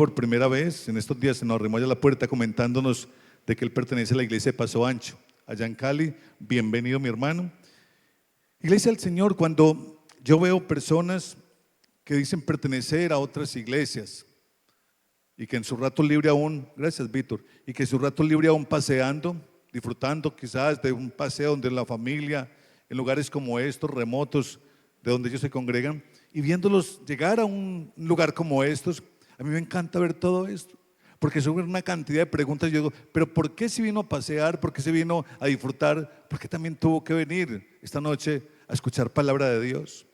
por primera vez, en estos días se nos arrimó a la puerta comentándonos de que él pertenece a la iglesia de Paso Ancho, allá en Cali. Bienvenido, mi hermano. Iglesia del Señor, cuando yo veo personas que dicen pertenecer a otras iglesias y que en su rato libre aún, gracias Víctor, y que en su rato libre aún paseando, disfrutando quizás de un paseo donde la familia, en lugares como estos, remotos, de donde ellos se congregan, y viéndolos llegar a un lugar como estos, a mí me encanta ver todo esto, porque son una cantidad de preguntas. Yo digo, pero ¿por qué se vino a pasear? ¿Por qué se vino a disfrutar? ¿Por qué también tuvo que venir esta noche a escuchar palabra de Dios?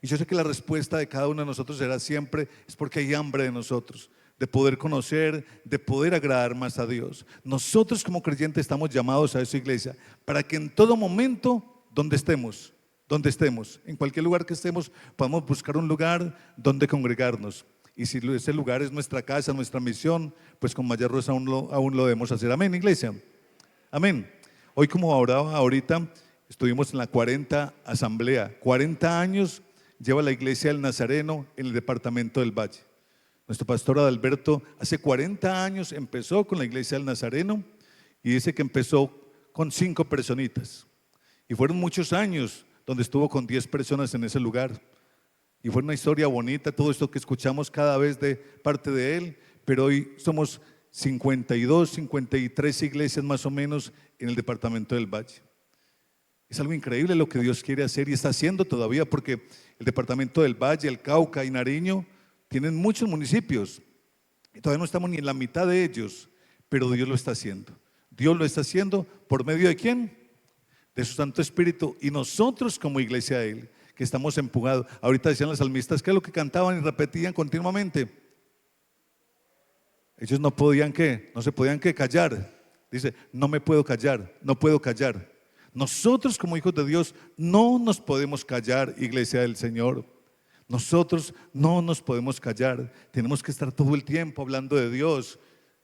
Y yo sé que la respuesta de cada uno de nosotros será siempre, es porque hay hambre de nosotros, de poder conocer, de poder agradar más a Dios. Nosotros como creyentes estamos llamados a esa iglesia, para que en todo momento, donde estemos, en cualquier lugar que estemos, podamos buscar un lugar donde congregarnos. Y si ese lugar es nuestra casa, nuestra misión, pues con mayor razón aún lo debemos hacer. Amén, iglesia. Amén. Hoy, como ahorita estuvimos en la 40 asamblea. 40 años lleva la iglesia del Nazareno en el departamento del Valle. Nuestro pastor Adalberto hace 40 años empezó con la iglesia del Nazareno, y dice que empezó con 5 personitas. Y fueron muchos años donde estuvo con 10 personas en ese lugar. Y fue una historia bonita, todo esto que escuchamos cada vez de parte de él, pero hoy somos 52, 53 iglesias más o menos en el departamento del Valle. Es algo increíble lo que Dios quiere hacer y está haciendo todavía, porque el departamento del Valle, el Cauca y Nariño tienen muchos municipios y todavía no estamos ni en la mitad de ellos, pero Dios lo está haciendo. Dios lo está haciendo ¿por medio de quién? De su Santo Espíritu, y nosotros como iglesia de Él, que estamos empujados. Ahorita decían las salmistas, ¿qué es lo que cantaban y repetían continuamente? Ellos no podían, ¿qué? No se podían, ¿qué? Callar. Dice, no me puedo callar, no puedo callar. Nosotros como hijos de Dios no nos podemos callar, iglesia del Señor. Nosotros no nos podemos callar. Tenemos que estar todo el tiempo hablando de Dios,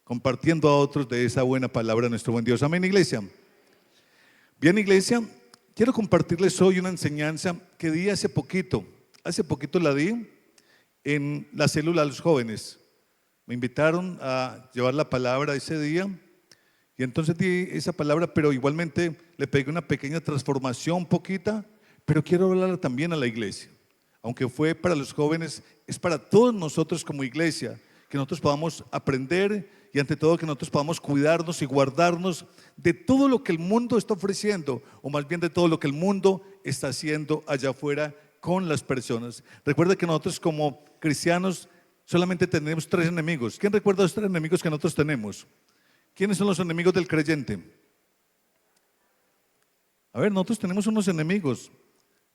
compartiendo a otros de esa buena palabra de nuestro buen Dios. Amén, iglesia. Bien, iglesia, quiero compartirles hoy una enseñanza que di hace poquito la di en la célula de los jóvenes. Me invitaron a llevar la palabra ese día, y entonces di esa palabra, pero igualmente le pegué una pequeña transformación poquita, pero quiero hablarla también a la iglesia. Aunque fue para los jóvenes, es para todos nosotros como iglesia, que nosotros podamos aprender, y ante todo que nosotros podamos cuidarnos y guardarnos de todo lo que el mundo está ofreciendo, o más bien de todo lo que el mundo está haciendo allá afuera con las personas. Recuerda que nosotros como cristianos solamente tenemos 3 enemigos. ¿Quién recuerda los 3 enemigos que nosotros tenemos? ¿Quiénes son los enemigos del creyente? A ver, nosotros tenemos unos enemigos,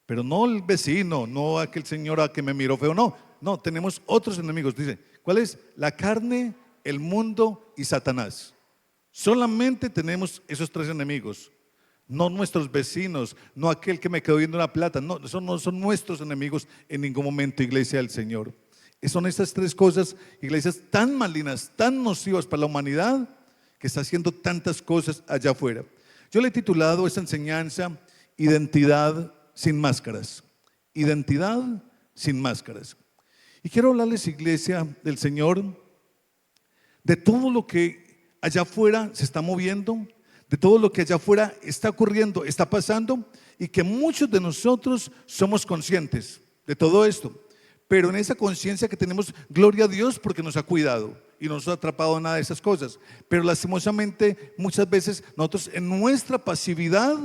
pero no el vecino, no aquel señor a que me miró feo, no, tenemos otros enemigos. Dice, ¿cuál es? La carne, el mundo y Satanás. Solamente tenemos esos 3 enemigos, no nuestros vecinos, no aquel que me quedó viendo la plata, no, esos no son nuestros enemigos en ningún momento, iglesia del Señor. Son estas 3 cosas, iglesias tan malignas, tan nocivas para la humanidad, que está haciendo tantas cosas allá afuera. Yo le he titulado esta enseñanza Identidad sin máscaras. Identidad sin máscaras. Y quiero hablarles, iglesia del Señor, de todo lo que allá afuera se está moviendo, de todo lo que allá afuera está ocurriendo, está pasando, y que muchos de nosotros somos conscientes de todo esto. Pero en esa conciencia que tenemos, gloria a Dios porque nos ha cuidado y no nos ha atrapado nada de esas cosas. Pero lastimosamente muchas veces nosotros en nuestra pasividad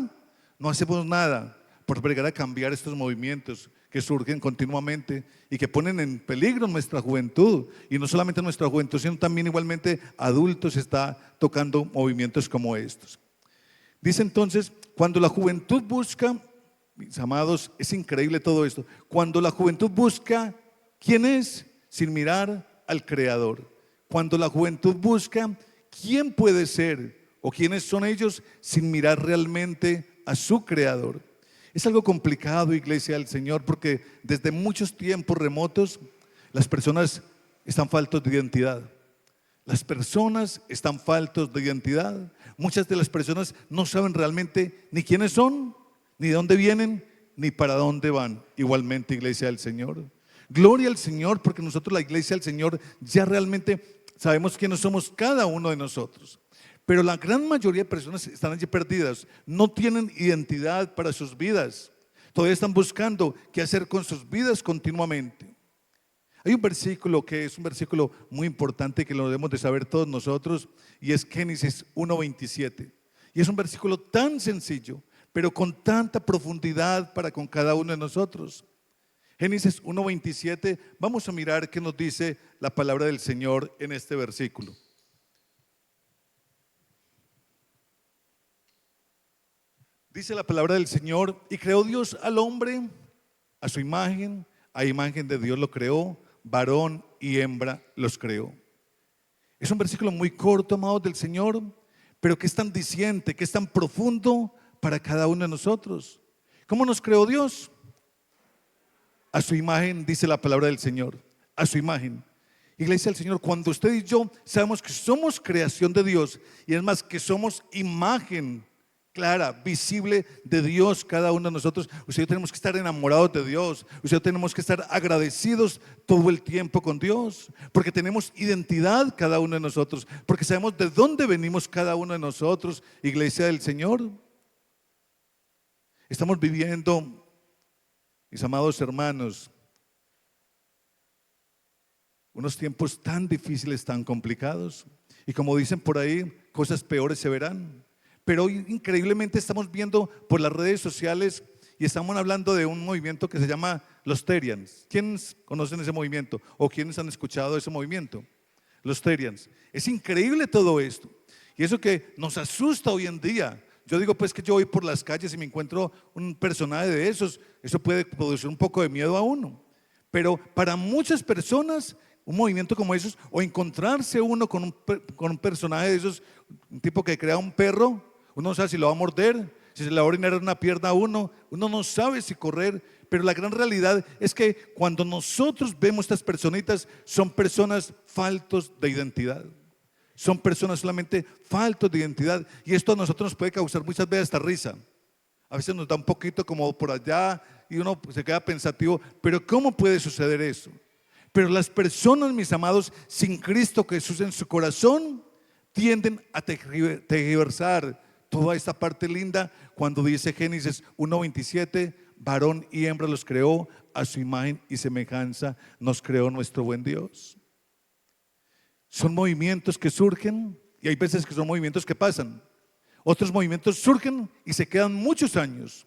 no hacemos nada por llegar a cambiar estos movimientos que surgen continuamente y que ponen en peligro nuestra juventud. Y no solamente nuestra juventud, sino también igualmente adultos está tocando movimientos como estos. Dice entonces, cuando la juventud busca, mis amados, es increíble todo esto. Cuando la juventud busca, ¿quién es? Sin mirar al Creador. Cuando la juventud busca, ¿quién puede ser? ¿O quiénes son ellos? Sin mirar realmente a su Creador. Es algo complicado, iglesia del Señor, porque desde muchos tiempos remotos las personas están faltos de identidad. Las personas están faltos de identidad. Muchas de las personas no saben realmente ni quiénes son, ni de dónde vienen, ni para dónde van. Igualmente, iglesia del Señor, Gloria al Señor, porque nosotros, la iglesia del Señor, ya realmente sabemos quiénes somos cada uno de nosotros. Pero la gran mayoría de personas están allí perdidas, no tienen identidad para sus vidas, todavía están buscando qué hacer con sus vidas continuamente. Hay un versículo que es un versículo muy importante que lo debemos de saber todos nosotros, y es Génesis 1:27. Y es un versículo tan sencillo, pero con tanta profundidad para con cada uno de nosotros. Génesis 1:27, vamos a mirar qué nos dice la palabra del Señor en este versículo. Dice la palabra del Señor: y creó Dios al hombre a su imagen, a imagen de Dios lo creó, varón y hembra los creó. Es un versículo muy corto, amados del Señor, pero que es tan diciente, que es tan profundo para cada uno de nosotros. ¿Cómo nos creó Dios? A su imagen, dice la palabra del Señor, a su imagen. Iglesia del Señor, cuando usted y yo sabemos que somos creación de Dios, y es más, que somos imagen clara, visible de Dios, cada uno de nosotros, usted y yo tenemos que estar enamorados de Dios, usted y yo tenemos que estar agradecidos todo el tiempo con Dios, porque tenemos identidad cada uno de nosotros, porque sabemos de dónde venimos cada uno de nosotros, iglesia del Señor. Estamos viviendo, mis amados hermanos, unos tiempos tan difíciles, tan complicados, y como dicen por ahí, cosas peores se verán. Pero hoy increíblemente estamos viendo por las redes sociales y estamos hablando de un movimiento que se llama los Terians. ¿Quiénes conocen ese movimiento? ¿O quiénes han escuchado ese movimiento? Los Terians. Es increíble todo esto. Y eso que nos asusta hoy en día. Yo digo pues que yo voy por las calles y me encuentro un personaje de esos. Eso puede producir un poco de miedo a uno. Pero para muchas personas, un movimiento como esos, o encontrarse uno con un personaje de esos, un tipo que crea un perro, uno no sabe si lo va a morder, si se le va a orinar una pierna a uno no sabe si correr, pero la gran realidad es que cuando nosotros vemos estas personitas, son personas faltos de identidad, son personas solamente faltos de identidad, y esto a nosotros nos puede causar muchas veces hasta risa, a veces nos da un poquito como por allá y uno se queda pensativo, pero ¿cómo puede suceder eso? Pero las personas, mis amados, sin Cristo Jesús en su corazón, tienden a tergiversar toda esta parte linda cuando dice Génesis 1:27, varón y hembra los creó, a su imagen y semejanza nos creó nuestro buen Dios. Son movimientos que surgen y hay veces que son movimientos que pasan. Otros movimientos surgen y se quedan muchos años.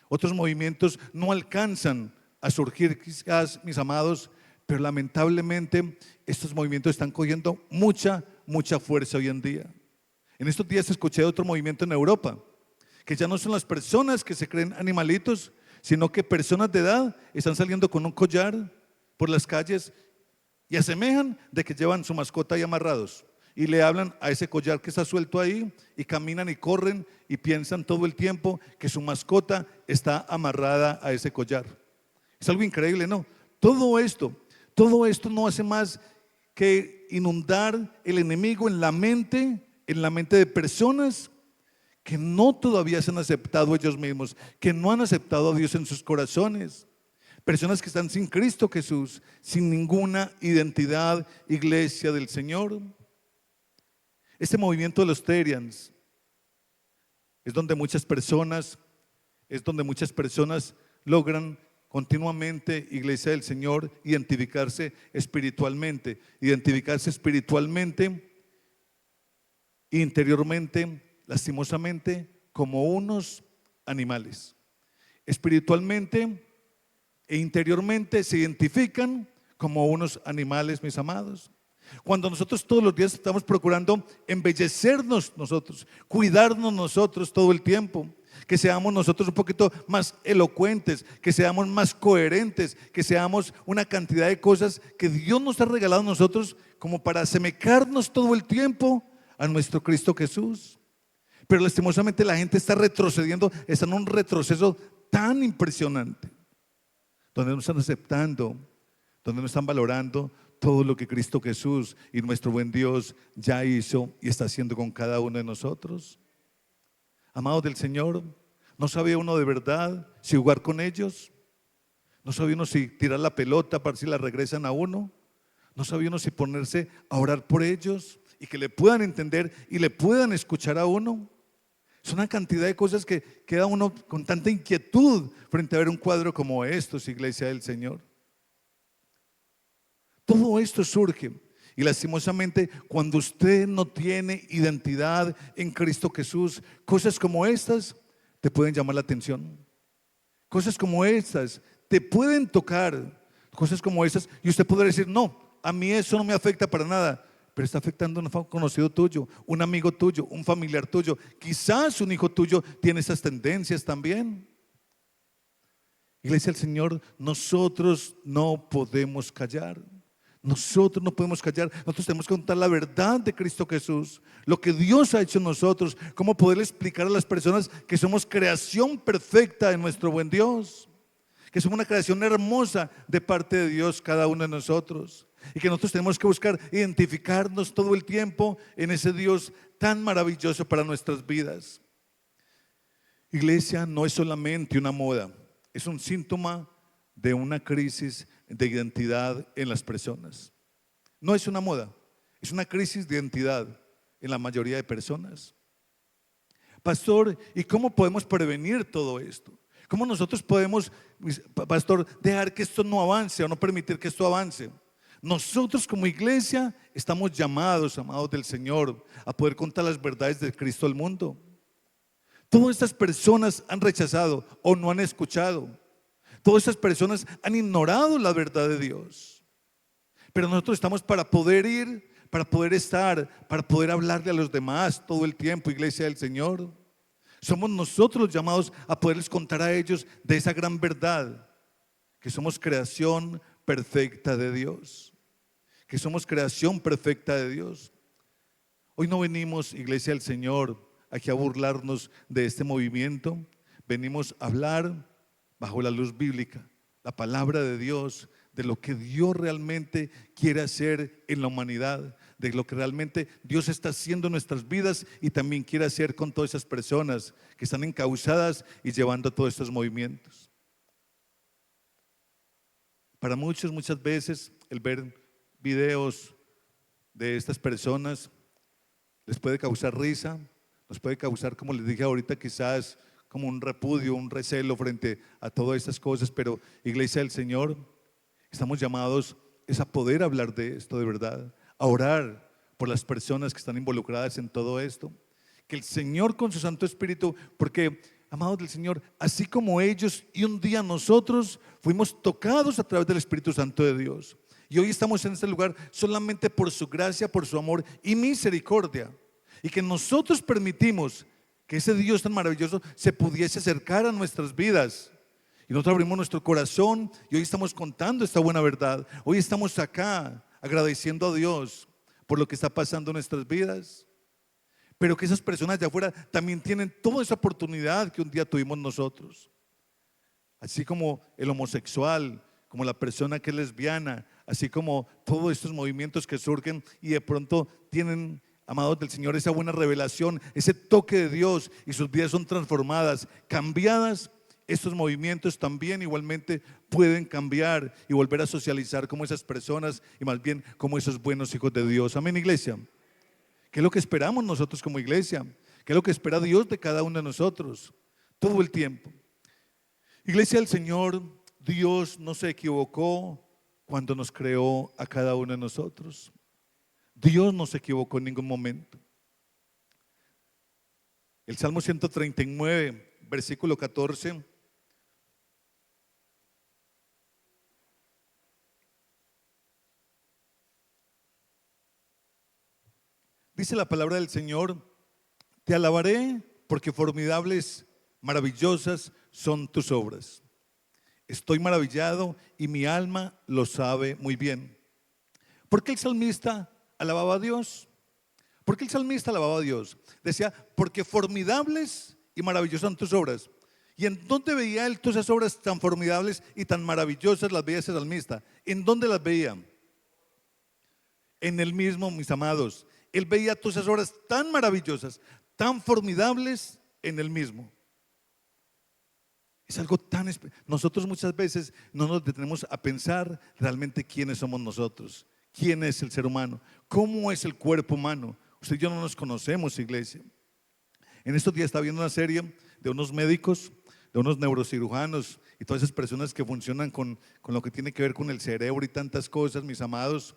Otros movimientos no alcanzan a surgir, quizás, mis amados, pero lamentablemente estos movimientos están cogiendo mucha fuerza hoy en día. En estos días escuché otro movimiento en Europa, que ya no son las personas que se creen animalitos, sino que personas de edad están saliendo con un collar por las calles y asemejan de que llevan su mascota ahí amarrados y le hablan a ese collar que está suelto ahí y caminan y corren y piensan todo el tiempo que su mascota está amarrada a ese collar. Es algo increíble, ¿no? Todo esto no hace más que inundar el enemigo en la mente de personas que no todavía se han aceptado ellos mismos, que no han aceptado a Dios en sus corazones. Personas que están sin Cristo Jesús, sin ninguna identidad, iglesia del Señor. Este movimiento de los Terians es donde muchas personas logran continuamente, iglesia del Señor, identificarse espiritualmente, interiormente, lastimosamente, como unos animales. Espiritualmente e interiormente se identifican como unos animales, mis amados. Cuando nosotros todos los días estamos procurando embellecernos nosotros, cuidarnos nosotros todo el tiempo, que seamos nosotros un poquito más elocuentes, que seamos más coherentes, que seamos una cantidad de cosas que Dios nos ha regalado a nosotros como para asemejarnos todo el tiempo a nuestro Cristo Jesús. Pero lastimosamente la gente está retrocediendo, está en un retroceso tan impresionante, donde no están aceptando, donde no están valorando todo lo que Cristo Jesús y nuestro buen Dios ya hizo y está haciendo con cada uno de nosotros. Amados del Señor, ¿no sabe uno de verdad si jugar con ellos? No sabe uno si tirar la pelota para ver si la regresan a uno. No sabe uno si ponerse a orar por ellos y que le puedan entender y le puedan escuchar a uno. Es una cantidad de cosas que queda uno con tanta inquietud frente a ver un cuadro como estos, Iglesia del Señor. Todo esto surge y lastimosamente cuando usted no tiene identidad en Cristo Jesús, cosas como estas te pueden llamar la atención. Cosas como estas te pueden tocar, cosas como estas, y usted podrá decir, no, a mí eso no me afecta para nada, pero está afectando a un conocido tuyo, un amigo tuyo, un familiar tuyo, quizás un hijo tuyo tiene esas tendencias también. Iglesia del Señor, nosotros no podemos callar. Nosotros no podemos callar, nosotros tenemos que contar la verdad de Cristo Jesús, lo que Dios ha hecho en nosotros, cómo poderle explicar a las personas que somos creación perfecta de nuestro buen Dios, que somos una creación hermosa de parte de Dios cada uno de nosotros, y que nosotros tenemos que buscar identificarnos todo el tiempo en ese Dios tan maravilloso para nuestras vidas. Iglesia no es solamente una moda, es un síntoma de una crisis de identidad en las personas. No es una moda, es una crisis de identidad en la mayoría de personas. Pastor, ¿y cómo podemos prevenir todo esto? ¿Cómo nosotros podemos, pastor, dejar que esto no avance o no permitir que esto avance? Nosotros como iglesia estamos llamados, amados del Señor, a poder contar las verdades de Cristo al mundo. Todas estas personas han rechazado o no han escuchado. Todas estas personas han ignorado la verdad de Dios. Pero nosotros estamos para poder ir, para poder estar, para poder hablarle a los demás todo el tiempo, Iglesia del Señor. Somos nosotros los llamados a poderles contar a ellos de esa gran verdad, que somos creación perfecta de Dios, que somos creación perfecta de Dios. Hoy no venimos, Iglesia del Señor, aquí a burlarnos de este movimiento. Venimos a hablar bajo la luz bíblica, la palabra de Dios, de lo que Dios realmente quiere hacer en la humanidad, de lo que realmente Dios está haciendo en nuestras vidas y también quiere hacer con todas esas personas que están encausadas y llevando todos estos movimientos. Para muchos, muchas veces, el ver videos de estas personas les puede causar risa, nos puede causar, como les dije ahorita, quizás como un repudio, un recelo frente a todas estas cosas, pero Iglesia del Señor, estamos llamados es a poder hablar de esto de verdad, a orar por las personas que están involucradas en todo esto, que el Señor con su Santo Espíritu, porque amados del Señor, así como ellos y un día nosotros fuimos tocados a través del Espíritu Santo de Dios, y hoy estamos en este lugar solamente por su gracia, por su amor y misericordia, y que nosotros permitimos que ese Dios tan maravilloso se pudiese acercar a nuestras vidas. Y nosotros abrimos nuestro corazón y hoy estamos contando esta buena verdad. Hoy estamos acá agradeciendo a Dios por lo que está pasando en nuestras vidas. Pero que esas personas de afuera también tienen toda esa oportunidad que un día tuvimos nosotros. Así como el homosexual, como la persona que es lesbiana, así como todos estos movimientos que surgen y de pronto tienen, amados del Señor, esa buena revelación, ese toque de Dios y sus vidas son transformadas, cambiadas. Estos movimientos también igualmente pueden cambiar y volver a socializar como esas personas y más bien como esos buenos hijos de Dios. Amén, iglesia. ¿Qué es lo que esperamos nosotros como iglesia? ¿Qué es lo que espera Dios de cada uno de nosotros? Todo el tiempo. Iglesia del Señor, Dios no se equivocó cuando nos creó a cada uno de nosotros. Dios no se equivocó en ningún momento. El Salmo 139, versículo 14. Dice la palabra del Señor: te alabaré porque formidables, maravillosas son tus obras. Estoy maravillado y mi alma lo sabe muy bien. ¿Por qué el salmista alababa a Dios? ¿Por qué el salmista alababa a Dios? Decía, porque formidables y maravillosas son tus obras. ¿Y en dónde veía él todas esas obras tan formidables y tan maravillosas? Las veía ese salmista. ¿En dónde las veía? En él mismo, mis amados. Él veía todas esas obras tan maravillosas, tan formidables en él mismo. Es algo tan... Nosotros muchas veces no nos detenemos a pensar realmente quiénes somos nosotros, quién es el ser humano, cómo es el cuerpo humano. Usted y yo no nos conocemos, iglesia. En estos días estaba viendo una serie de unos médicos, de unos neurocirujanos y todas esas personas que funcionan con lo que tiene que ver con el cerebro y tantas cosas, mis amados.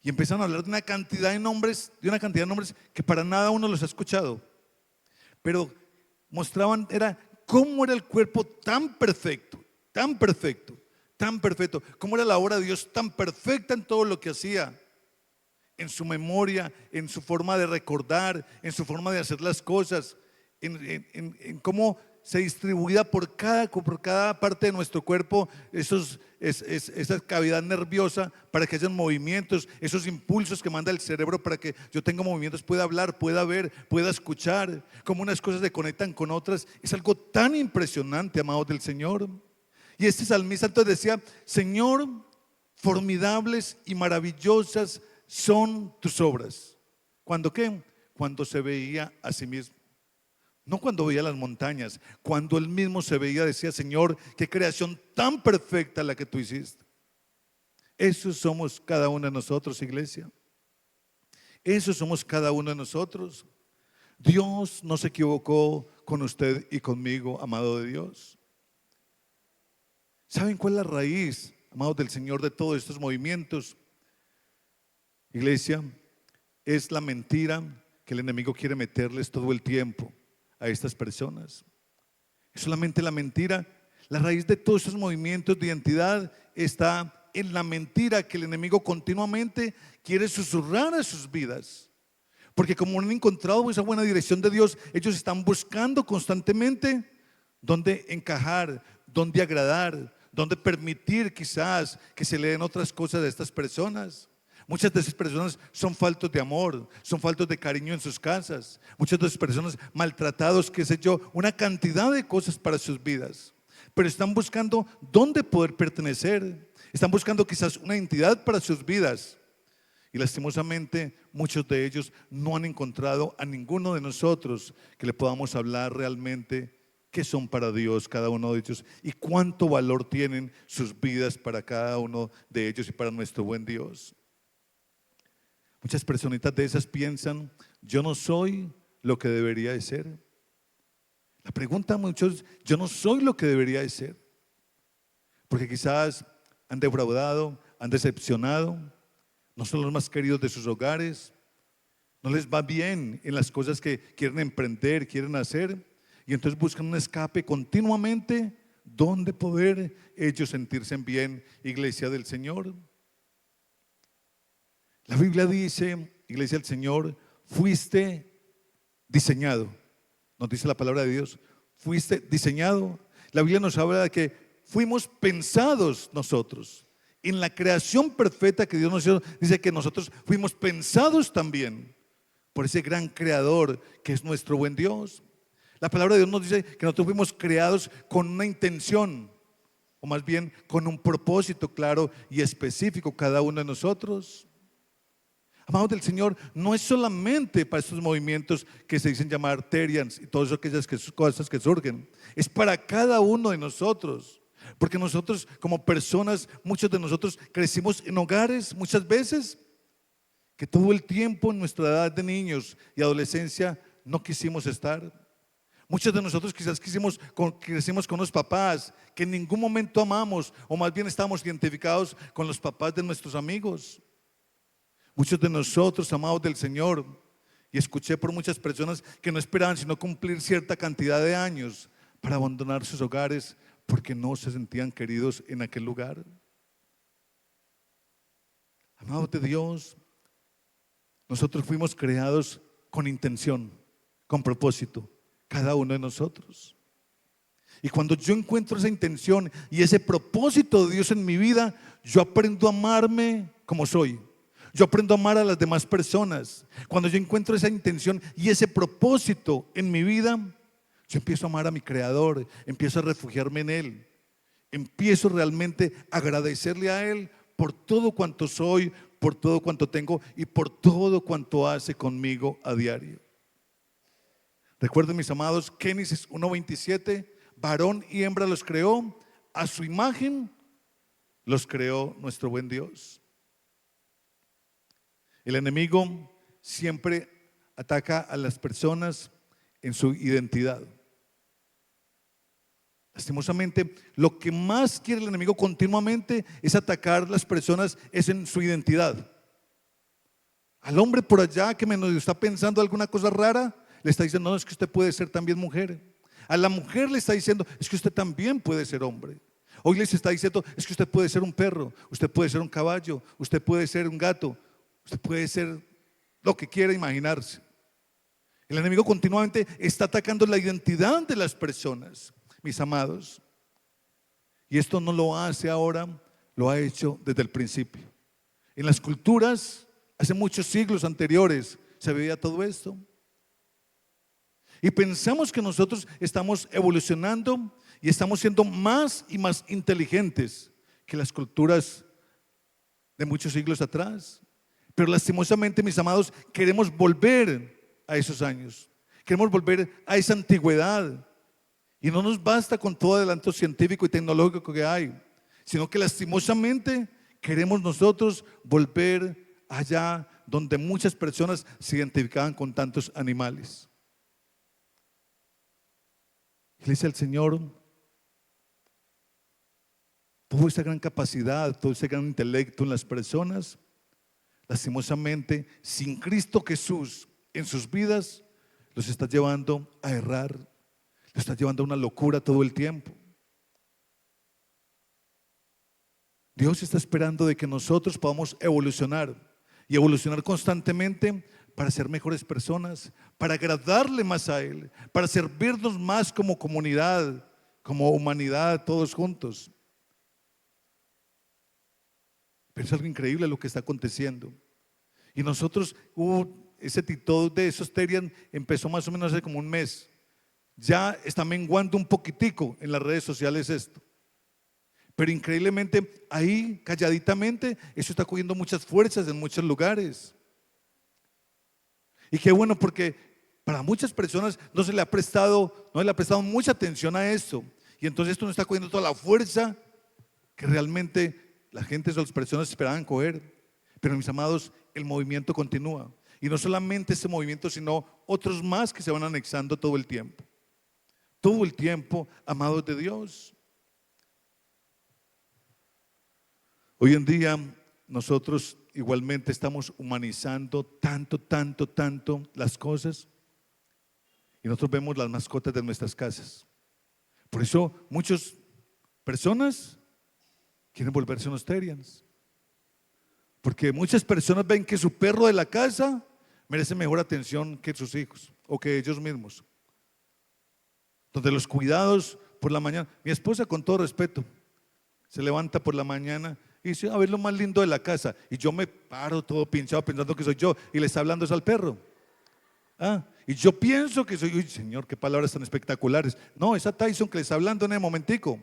Y empezaron a hablar de una cantidad de nombres, que para nada uno los ha escuchado. Pero mostraban, cómo era el cuerpo tan perfecto, tan perfecto, tan perfecto. Cómo era la obra de Dios tan perfecta en todo lo que hacía. En su memoria, en su forma de recordar, en su forma de hacer las cosas, en cómo se distribuía por cada parte de nuestro cuerpo esa cavidad nerviosa para que hayan movimientos, esos impulsos que manda el cerebro para que yo tenga movimientos, pueda hablar, pueda ver, pueda escuchar, cómo unas cosas se conectan con otras. Es algo tan impresionante, amados del Señor. Y este salmista entonces decía: Señor, formidables y maravillosas son tus obras. ¿Cuándo qué? Cuando se veía a sí mismo. No cuando veía las montañas, cuando él mismo se veía, decía: Señor, qué creación tan perfecta la que tú hiciste. Eso somos cada uno de nosotros, iglesia. Eso somos cada uno de nosotros. Dios no se equivocó con usted y conmigo, amado de Dios. ¿Saben cuál es la raíz, amados del Señor, de todos estos movimientos? Iglesia, es la mentira que el enemigo quiere meterles todo el tiempo a estas personas. Es solamente la mentira. La raíz de todos esos movimientos de identidad está en la mentira que el enemigo continuamente quiere susurrar a sus vidas. Porque como no han encontrado esa buena dirección de Dios, ellos están buscando constantemente dónde encajar, dónde agradar, dónde permitir quizás que se le den otras cosas a estas personas. Muchas de esas personas son faltos de amor, son faltos de cariño en sus casas. Muchas de esas personas maltratados, qué sé yo, una cantidad de cosas para sus vidas. Pero están buscando dónde poder pertenecer. Están buscando quizás una identidad para sus vidas. Y lastimosamente muchos de ellos no han encontrado a ninguno de nosotros que le podamos hablar realmente qué son para Dios cada uno de ellos y cuánto valor tienen sus vidas para cada uno de ellos y para nuestro buen Dios. Muchas personitas de esas piensan: yo no soy lo que debería de ser. La pregunta a muchos: yo no soy lo que debería de ser. Porque quizás han defraudado, han decepcionado, no son los más queridos de sus hogares, no les va bien en las cosas que quieren emprender, quieren hacer, y entonces buscan un escape continuamente donde poder ellos sentirse bien, iglesia del Señor. La Biblia dice, iglesia del Señor, fuiste diseñado. Nos dice la palabra de Dios, fuiste diseñado. La Biblia nos habla de que fuimos pensados nosotros. En la creación perfecta que Dios nos hizo, dice que nosotros fuimos pensados también por ese gran creador que es nuestro buen Dios. La palabra de Dios nos dice que nosotros fuimos creados con una intención, o más bien con un propósito claro y específico cada uno de nosotros. Amados del Señor, no es solamente para estos movimientos que se dicen llamar Terians y todas aquellas cosas que surgen, es para cada uno de nosotros, porque nosotros como personas, muchos de nosotros crecimos en hogares muchas veces que todo el tiempo en nuestra edad de niños y adolescencia no quisimos estar. Muchos de nosotros quizás crecimos con los papás que en ningún momento amamos, o más bien estamos identificados con los papás de nuestros amigos. Muchos de nosotros, amados del Señor, y escuché por muchas personas que no esperaban sino cumplir cierta cantidad de años para abandonar sus hogares porque no se sentían queridos en aquel lugar. Amados de Dios, nosotros fuimos creados con intención, con propósito, cada uno de nosotros. Y cuando yo encuentro esa intención y ese propósito de Dios en mi vida, yo aprendo a amarme como soy. Yo aprendo a amar a las demás personas. Cuando yo encuentro esa intención y ese propósito en mi vida, yo empiezo a amar a mi Creador, empiezo a refugiarme en Él, empiezo realmente a agradecerle a Él por todo cuanto soy, por todo cuanto tengo y por todo cuanto hace conmigo a diario. Recuerden, mis amados, Génesis 1:27, varón y hembra los creó, a su imagen los creó nuestro buen Dios. El enemigo siempre ataca a las personas en su identidad. Lastimosamente, lo que más quiere el enemigo continuamente es atacar a las personas, es en su identidad. Al hombre por allá que menos está pensando alguna cosa rara, le está diciendo, no, es que usted puede ser también mujer. A la mujer le está diciendo, es que usted también puede ser hombre. Hoy les está diciendo, es que usted puede ser un perro, usted puede ser un caballo, usted puede ser un gato, usted puede ser lo que quiera imaginarse. El enemigo continuamente está atacando la identidad de las personas, mis amados. Y esto no lo hace ahora, lo ha hecho desde el principio. En las culturas, hace muchos siglos anteriores, se veía todo esto. Y pensamos que nosotros estamos evolucionando y estamos siendo más y más inteligentes que las culturas de muchos siglos atrás. Pero lastimosamente, mis amados, queremos volver a esos años. Queremos volver a esa antigüedad. Y no nos basta con todo adelanto científico y tecnológico que hay, sino que lastimosamente queremos nosotros volver allá donde muchas personas se identificaban con tantos animales. Iglesia del Señor, toda esa gran capacidad, todo ese gran intelecto en las personas, lastimosamente, sin Cristo Jesús en sus vidas, los está llevando a errar, los está llevando a una locura todo el tiempo. Dios está esperando de que nosotros podamos evolucionar y evolucionar constantemente para ser mejores personas, para agradarle más a Él, para servirnos más como comunidad, como humanidad, todos juntos. Pero es algo increíble lo que está aconteciendo. Y nosotros, ese TikTok de Sosterian empezó más o menos hace como un mes. Ya está menguando un poquitico en las redes sociales esto. Pero increíblemente ahí, calladitamente, eso está cogiendo muchas fuerzas en muchos lugares. Y qué bueno, porque para muchas personas no se le ha prestado mucha atención a esto. Y entonces esto no está cogiendo toda la fuerza que realmente la gente, las personas esperaban coger. Pero mis amados, el movimiento continúa. Y no solamente este movimiento, sino otros más que se van anexando todo el tiempo. Todo el tiempo, amados de Dios. Hoy en día nosotros igualmente estamos humanizando tanto las cosas. Y nosotros vemos las mascotas de nuestras casas. Por eso muchas personas quieren volverse Nosterians. Porque muchas personas ven que su perro de la casa merece mejor atención que sus hijos o que ellos mismos. Donde los cuidados por la mañana, mi esposa, con todo respeto, se levanta por la mañana y dice, a ver lo más lindo de la casa. Y yo me paro todo pinchado pensando que soy yo y le está hablando eso al perro. Y yo pienso que soy, uy, Señor, qué palabras tan espectaculares. No, esa Tyson que le está hablando en el momentico.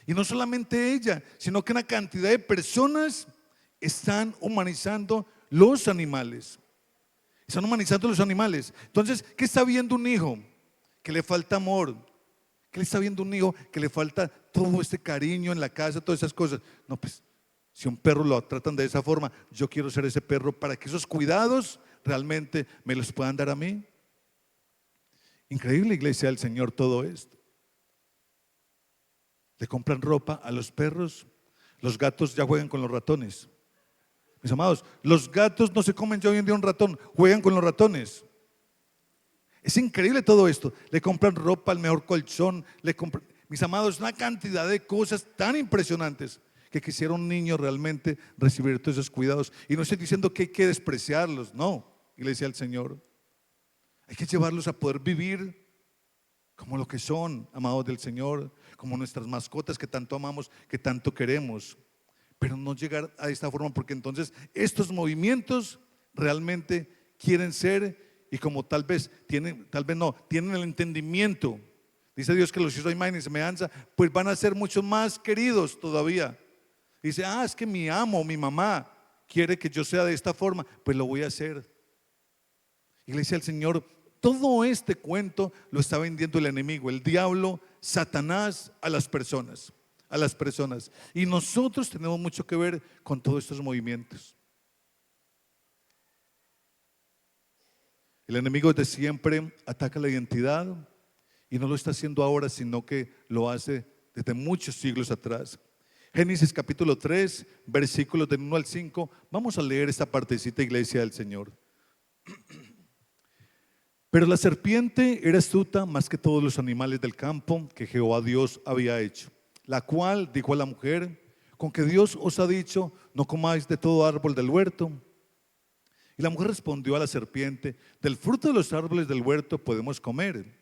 Y no solamente ella, sino que una cantidad de personas están humanizando los animales. Están humanizando los animales. Entonces, ¿qué está viendo un hijo? Que le falta amor. ¿Qué le está viendo un hijo? Que le falta todo este cariño en la casa, todas esas cosas. No, pues, si un perro lo tratan de esa forma, yo quiero ser ese perro para que esos cuidados realmente me los puedan dar a mí. Increíble, iglesia del Señor, todo esto. Le compran ropa a los perros. Los gatos ya juegan con los ratones. Mis amados, los gatos no se comen ya hoy en día un ratón, juegan con los ratones. Es increíble todo esto. Le compran ropa, el mejor colchón, mis amados, una cantidad de cosas tan impresionantes que quisiera un niño realmente recibir todos esos cuidados. Y no estoy diciendo que hay que despreciarlos, no, iglesia del Señor. Hay que llevarlos a poder vivir como lo que son, amados del Señor, como nuestras mascotas que tanto amamos, que tanto queremos. Pero no llegar a esta forma, porque entonces estos movimientos realmente quieren ser, y como tal vez no, tienen el entendimiento. Dice Dios que los hizo a imagen y semejanza, pues van a ser mucho más queridos todavía. Dice, es que mi amo, mi mamá quiere que yo sea de esta forma, pues lo voy a hacer. Iglesia del Señor, Todo este cuento lo está vendiendo el enemigo, el diablo, Satanás, a las personas, a las personas. Y nosotros tenemos mucho que ver con todos estos movimientos. El enemigo desde siempre ataca la identidad y no lo está haciendo ahora, sino que lo hace desde muchos siglos atrás. Génesis capítulo 3, versículos del 1 al 5. Vamos a leer esta partecita, iglesia del Señor. Pero la serpiente era astuta más que todos los animales del campo que Jehová Dios había hecho, la cual dijo a la mujer: con que Dios os ha dicho, no comáis de todo árbol del huerto. Y la mujer respondió a la serpiente: del fruto de los árboles del huerto podemos comer.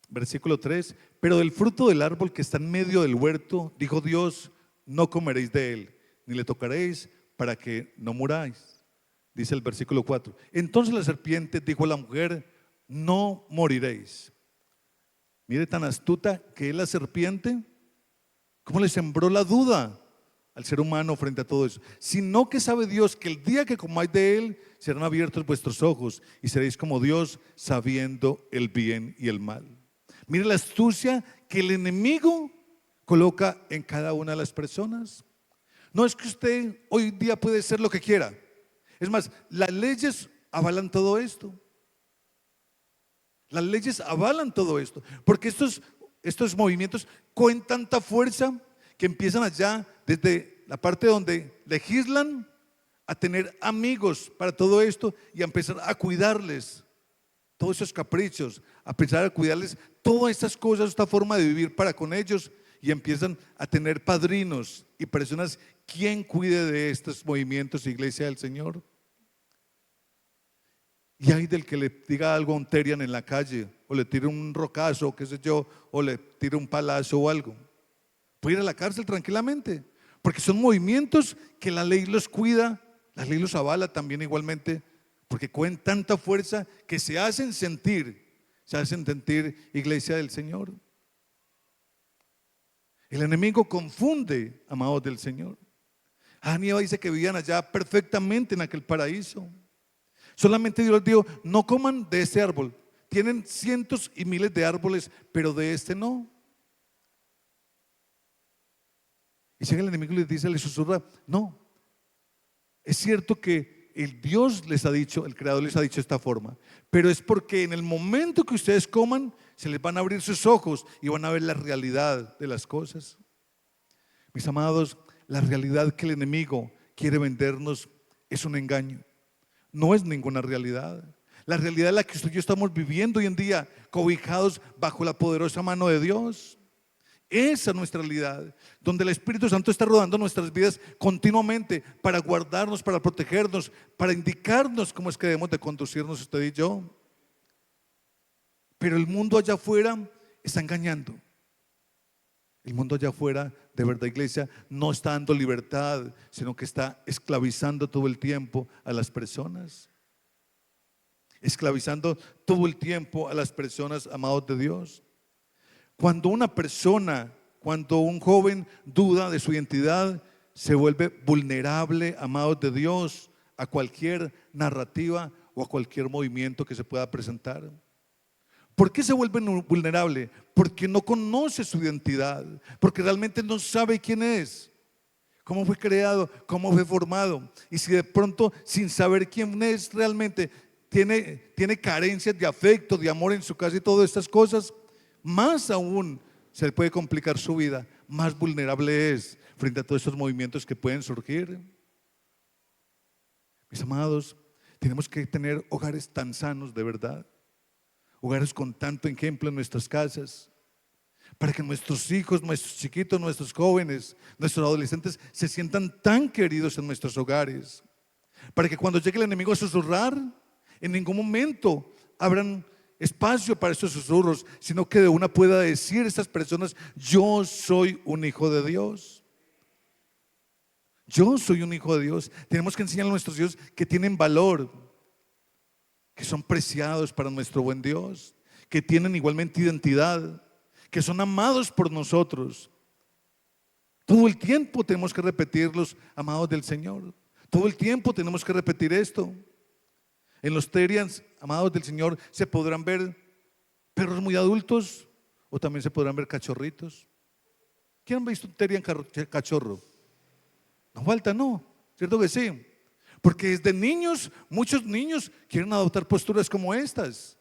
Versículo 3: pero del fruto del árbol que está en medio del huerto, dijo Dios, no comeréis de él, ni le tocaréis, para que no muráis. Dice el versículo 4: entonces la serpiente dijo a la mujer, no moriréis. Mire tan astuta que es la serpiente, cómo le sembró la duda al ser humano frente a todo eso. Sino que sabe Dios que el día que comáis de él, serán abiertos vuestros ojos y seréis como Dios, sabiendo el bien y el mal. Mire la astucia que el enemigo coloca en cada una de las personas. No es que usted hoy día puede ser lo que quiera. Es más, las leyes avalan todo esto. Las leyes avalan todo esto. Porque estos movimientos cogen tanta fuerza que empiezan allá desde la parte donde legislan a tener amigos para todo esto y a empezar a cuidarles todos esos caprichos, a empezar a cuidarles todas estas cosas, esta forma de vivir para con ellos, y empiezan a tener padrinos y personas quien cuide de estos movimientos, iglesia del Señor. Y hay del que le diga algo a un terian en la calle, o le tire un rocazo, qué sé yo, o le tire un palazo o algo. Puede ir a la cárcel tranquilamente, porque son movimientos que la ley los cuida, la ley los avala también igualmente, porque cogen tanta fuerza que se hacen sentir, iglesia del Señor. El enemigo confunde, amados del Señor. Adán y Eva dice que vivían allá perfectamente en aquel paraíso. Solamente Dios les dijo, no coman de este árbol. Tienen cientos y miles de árboles, pero de este no. Y llega el enemigo y les dice, les susurra, no. Es cierto que el Dios les ha dicho, el Creador les ha dicho esta forma, pero es porque en el momento que ustedes coman, se les van a abrir sus ojos y van a ver la realidad de las cosas. Mis amados, la realidad que el enemigo quiere vendernos es un engaño. No es ninguna realidad. La realidad es la que usted y yo estamos viviendo hoy en día, cobijados bajo la poderosa mano de Dios. Esa es nuestra realidad, donde el Espíritu Santo está rodando nuestras vidas continuamente para guardarnos, para protegernos, para indicarnos cómo es que debemos de conducirnos usted y yo. Pero el mundo allá afuera está engañando. El mundo allá afuera, de verdad, iglesia, no está dando libertad, sino que está esclavizando todo el tiempo a las personas. Esclavizando todo el tiempo a las personas, amados de Dios. Cuando una persona, cuando un joven duda de su identidad, se vuelve vulnerable, amados de Dios, a cualquier narrativa o a cualquier movimiento que se pueda presentar. ¿Por qué se vuelve vulnerable? Porque no conoce su identidad, porque realmente no sabe quién es, cómo fue creado, cómo fue formado. Y si de pronto, sin saber quién es realmente, tiene carencias de afecto, de amor en su casa y todas estas cosas, más aún se le puede complicar su vida, más vulnerable es frente a todos estos movimientos que pueden surgir. Mis amados, tenemos que tener hogares tan sanos de verdad, hogares con tanto ejemplo en nuestras casas, para que nuestros hijos, nuestros chiquitos, nuestros jóvenes, nuestros adolescentes se sientan tan queridos en nuestros hogares, para que cuando llegue el enemigo a susurrar, en ningún momento abran espacio para esos susurros, sino que de una pueda decir a estas personas, yo soy un hijo de Dios. Yo soy un hijo de Dios. Tenemos que enseñar a nuestros hijos que tienen valor, que son preciados para nuestro buen Dios, que tienen igualmente identidad, que son amados por nosotros. Todo el tiempo tenemos que repetirlos, amados del Señor. Todo el tiempo tenemos que repetir esto. En los Terians, amados del Señor, se podrán ver perros muy adultos o también se podrán ver cachorritos. ¿Quién ha visto un Terian cachorro? No falta, ¿no? ¿Cierto que sí? Porque desde niños, muchos niños quieren adoptar posturas como estas.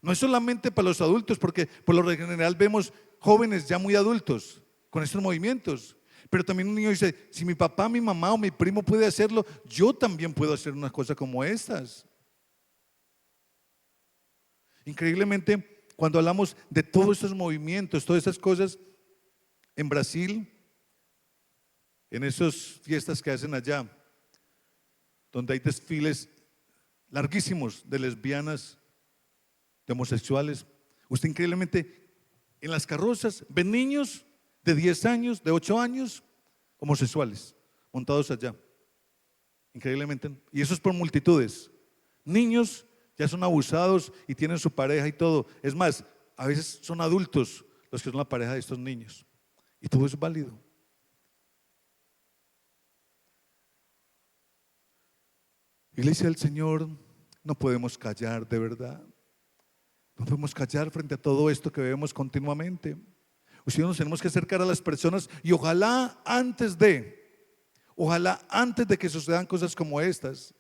No es solamente para los adultos, porque por lo general vemos jóvenes ya muy adultos con estos movimientos. Pero también un niño dice, si mi papá, mi mamá o mi primo puede hacerlo, yo también puedo hacer una cosa como estas. Increíblemente, cuando hablamos de todos estos movimientos, todas esas cosas, en Brasil, en esas fiestas que hacen allá, donde hay desfiles larguísimos de lesbianas, de homosexuales, usted increíblemente en las carrozas ve niños de 10 años, de 8 años, homosexuales, montados allá. Increíblemente. Y eso es por multitudes. Niños ya son abusados y tienen su pareja y todo. Es más, a veces son adultos los que son la pareja de estos niños. Y todo es válido. Iglesia del Señor, no podemos callar de verdad. No podemos callar frente a todo esto que vemos continuamente. Ustedes nos tenemos que acercar a las personas y ojalá antes de que sucedan cosas como estas,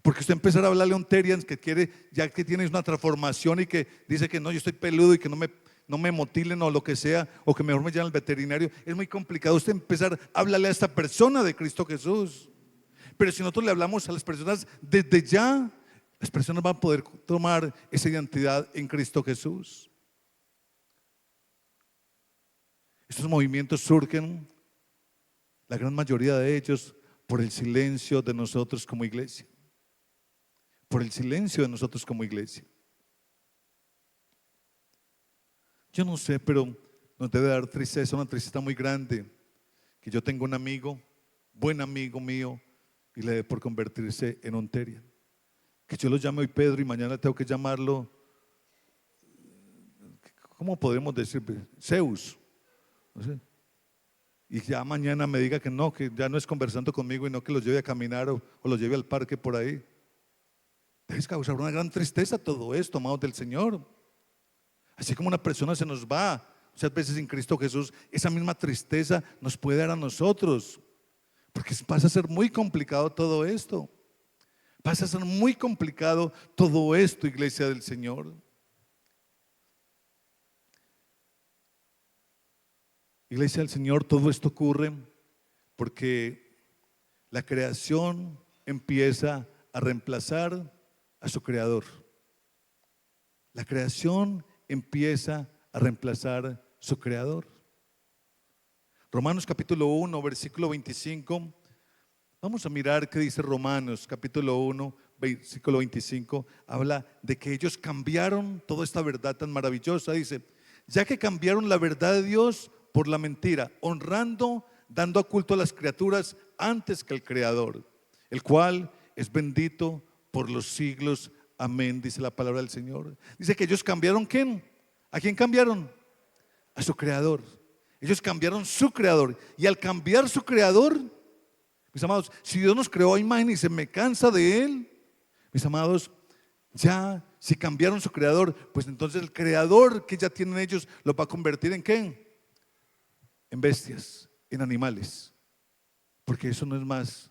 porque usted empezar a hablarle a un Terian que quiere, ya que tiene una transformación y que dice que no, yo estoy peludo y que no me motilen o lo que sea, o que mejor me lleven al veterinario, es muy complicado usted empezar a hablarle a esta persona de Cristo Jesús. Pero si nosotros le hablamos a las personas desde ya, las personas van a poder tomar esa identidad en Cristo Jesús. Estos movimientos surgen, la gran mayoría de ellos, por el silencio de nosotros como iglesia. Por el silencio de nosotros como iglesia. Yo no sé, pero nos debe dar tristeza, una tristeza muy grande, que yo tengo un amigo, buen amigo mío, y le dé por convertirse en un Terian. Que yo lo llame hoy Pedro y mañana tengo que llamarlo, ¿cómo podemos decir? Zeus. No sé. Y ya mañana me diga que ya no es conversando conmigo y no que lo lleve a caminar o lo lleve al parque por ahí. Debe causar una gran tristeza todo esto, amados del Señor. Así como una persona se nos va muchas veces en Cristo Jesús, esa misma tristeza nos puede dar a nosotros, porque pasa a ser muy complicado todo esto. Pasa a ser muy complicado todo esto, iglesia del Señor. Iglesia del Señor, todo esto ocurre porque la creación empieza a reemplazar a su creador. La creación empieza a reemplazar su creador. Romanos capítulo 1, versículo 25. Vamos a mirar qué dice Romanos capítulo 1, versículo 25. Habla de que ellos cambiaron toda esta verdad tan maravillosa. Dice, ya que cambiaron la verdad de Dios por la mentira, honrando, dando culto a las criaturas antes que al Creador, el cual es bendito por los siglos. Amén, dice la palabra del Señor. Dice que ellos cambiaron, ¿quién? ¿A quién cambiaron? A su Creador. Ellos cambiaron su Creador. Y al cambiar su Creador, mis amados, si Dios nos creó a imagen y se me cansa de Él, mis amados, ya si cambiaron su Creador, pues entonces el Creador que ya tienen ellos los va a convertir en ¿qué? En bestias, en animales. Porque eso no es más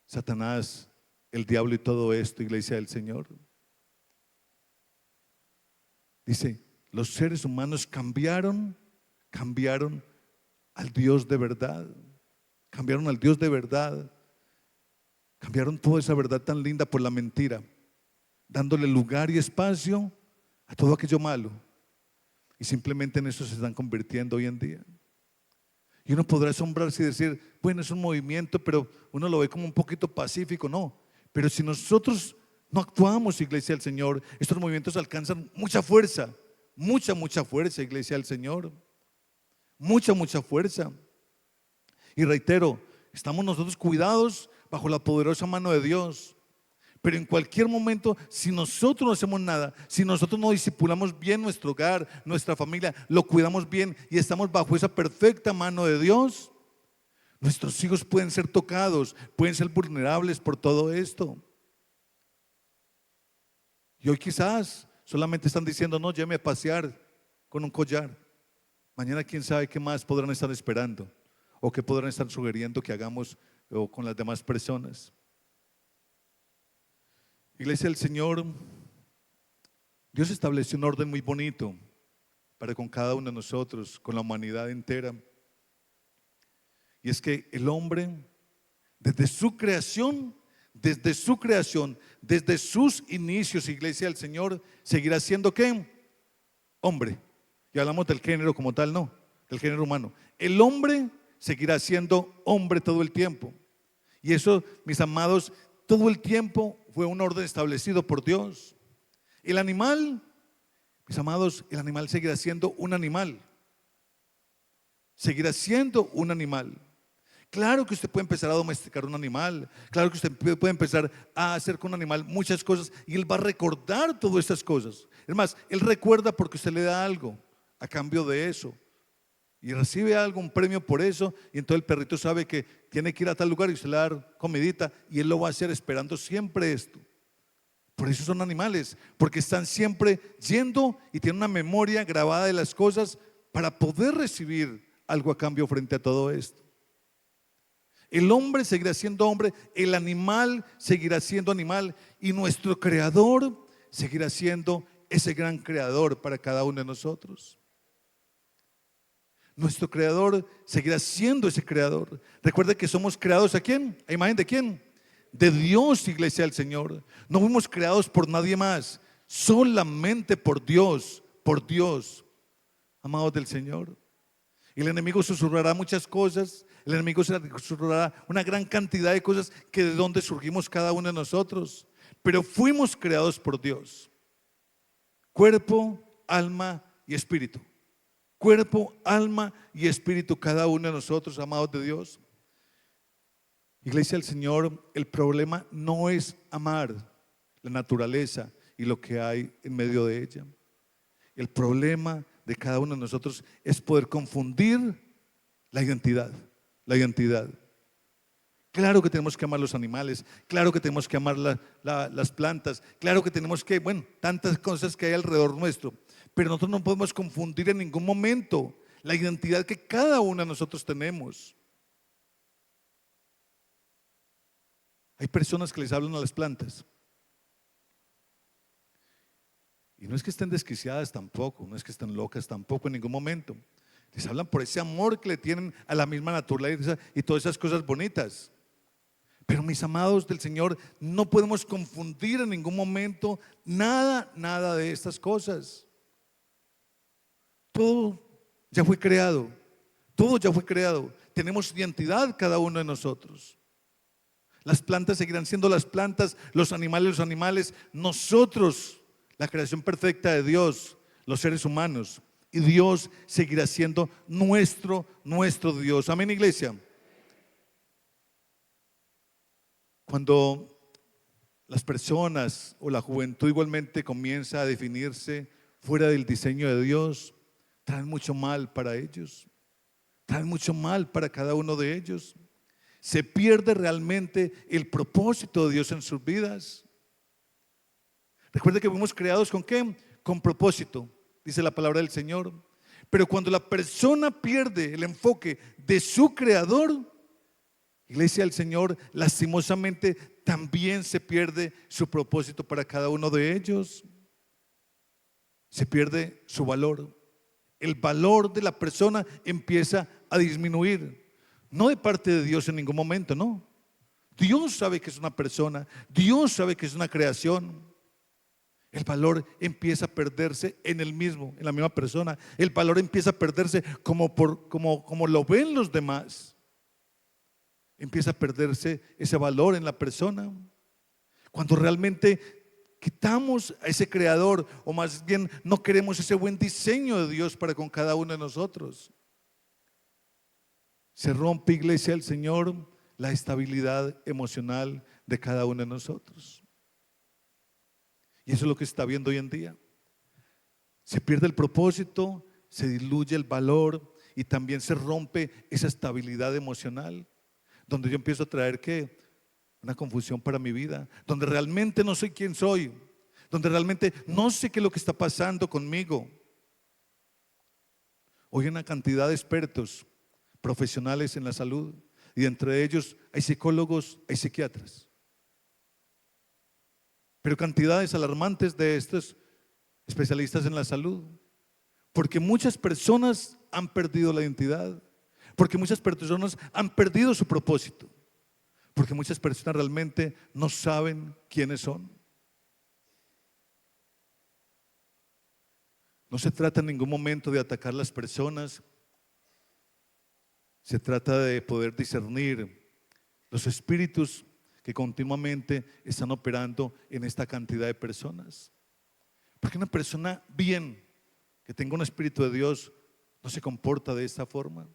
Satanás, el diablo y todo esto, iglesia del Señor. Dice, los seres humanos cambiaron al Dios de verdad. Cambiaron al Dios de verdad. Cambiaron toda esa verdad tan linda por la mentira, dándole lugar y espacio a todo aquello malo. Y simplemente en eso se están convirtiendo hoy en día. Y uno podrá asombrarse y decir, bueno, es un movimiento, pero uno lo ve como un poquito pacífico. No, pero si nosotros no actuamos, iglesia del Señor, estos movimientos alcanzan mucha fuerza, mucha fuerza, iglesia del Señor. Mucha fuerza. Y reitero, estamos nosotros cuidados bajo la poderosa mano de Dios. Pero en cualquier momento, si nosotros no hacemos nada, si nosotros no discipulamos bien nuestro hogar, nuestra familia, lo cuidamos bien y estamos bajo esa perfecta mano de Dios, nuestros hijos pueden ser tocados, pueden ser vulnerables por todo esto. Y hoy quizás solamente están diciendo, no, lléveme a pasear con un collar. Mañana quién sabe qué más podrán estar esperando o qué podrán estar sugiriendo que hagamos o con las demás personas. Iglesia del Señor, Dios estableció un orden muy bonito para con cada uno de nosotros, con la humanidad entera. Y es que el hombre, desde su creación, desde sus inicios, Iglesia del Señor, seguirá siendo ¿qué? Hombre. Y hablamos del género como tal, no, del género humano. El hombre seguirá siendo hombre todo el tiempo. Y eso, mis amados, todo el tiempo fue un orden establecido por Dios. El animal, mis amados, el animal seguirá siendo un animal. Seguirá siendo un animal. Claro que usted puede empezar a domesticar un animal, claro que usted puede empezar a hacer con un animal muchas cosas y él va a recordar todas estas cosas. Es más, él recuerda porque usted le da algo a cambio de eso y recibe algo, un premio por eso, y entonces el perrito sabe que tiene que ir a tal lugar y usted le da comidita y él lo va a hacer esperando siempre esto. Por eso son animales, porque están siempre yendo y tienen una memoria grabada de las cosas para poder recibir algo a cambio frente a todo esto. El hombre seguirá siendo hombre, el animal seguirá siendo animal y nuestro creador seguirá siendo ese gran creador para cada uno de nosotros. Nuestro creador seguirá siendo ese creador. Recuerde que somos creados ¿a quién? ¿A imagen de quién? De Dios, Iglesia del Señor. No fuimos creados por nadie más, solamente por Dios, amados del Señor. Y el enemigo susurrará muchas cosas, el enemigo susurrará una gran cantidad de cosas que de dónde surgimos cada uno de nosotros. Pero fuimos creados por Dios. Cuerpo, alma y espíritu. Cuerpo, alma y espíritu, cada uno de nosotros, amados de Dios. Iglesia del Señor, el problema no es amar la naturaleza y lo que hay en medio de ella. El problema de cada uno de nosotros es poder confundir la identidad. Claro que tenemos que amar los animales, claro que tenemos que amar las plantas, claro que tenemos que, tantas cosas que hay alrededor nuestro, pero nosotros no podemos confundir en ningún momento la identidad que cada uno de nosotros tenemos. Hay personas que les hablan a las plantas. Y no es que estén desquiciadas tampoco, no es que estén locas tampoco en ningún momento. Les hablan por ese amor que le tienen a la misma naturaleza y todas esas cosas bonitas. Pero mis amados del Señor, no podemos confundir en ningún momento nada de estas cosas. Todo ya fue creado, todo ya fue creado. Tenemos identidad cada uno de nosotros. Las plantas seguirán siendo las plantas, los animales, nosotros, la creación perfecta de Dios, los seres humanos, y Dios seguirá siendo nuestro Dios. Amén, iglesia. Cuando las personas o la juventud igualmente comienza a definirse fuera del diseño de Dios, traen mucho mal para ellos, traen mucho mal para cada uno de ellos. Se pierde realmente el propósito de Dios en sus vidas. Recuerde que fuimos creados ¿con qué? Con propósito, dice la palabra del Señor. Pero cuando la persona pierde el enfoque de su creador, Iglesia del Señor, lastimosamente también se pierde su propósito para cada uno de ellos. Se pierde su valor. El valor de la persona empieza a disminuir. No de parte de Dios en ningún momento, no. Dios sabe que es una persona, Dios sabe que es una creación. El valor empieza a perderse en el mismo, en la misma persona. El valor empieza a perderse como lo ven los demás. Empieza a perderse ese valor en la persona. Cuando realmente quitamos a ese creador, o más bien no queremos ese buen diseño de Dios para con cada uno de nosotros. Se rompe, iglesia del Señor, la estabilidad emocional de cada uno de nosotros. Y eso es lo que se está viendo hoy en día. Se pierde el propósito, se diluye el valor y también se rompe esa estabilidad emocional, donde yo empiezo a traer ¿qué? Una confusión para mi vida, donde realmente no soy quien soy, donde realmente no sé qué es lo que está pasando conmigo. Hoy hay una cantidad de expertos profesionales en la salud y entre ellos hay psicólogos, hay psiquiatras, pero cantidades alarmantes de estos especialistas en la salud, porque muchas personas han perdido la identidad, porque muchas personas han perdido su propósito, porque muchas personas realmente no saben quiénes son. No se trata en ningún momento de atacar a las personas, se trata de poder discernir los espíritus que continuamente están operando en esta cantidad de personas. Porque una persona bien, que tenga un espíritu de Dios, no se comporta de esta forma.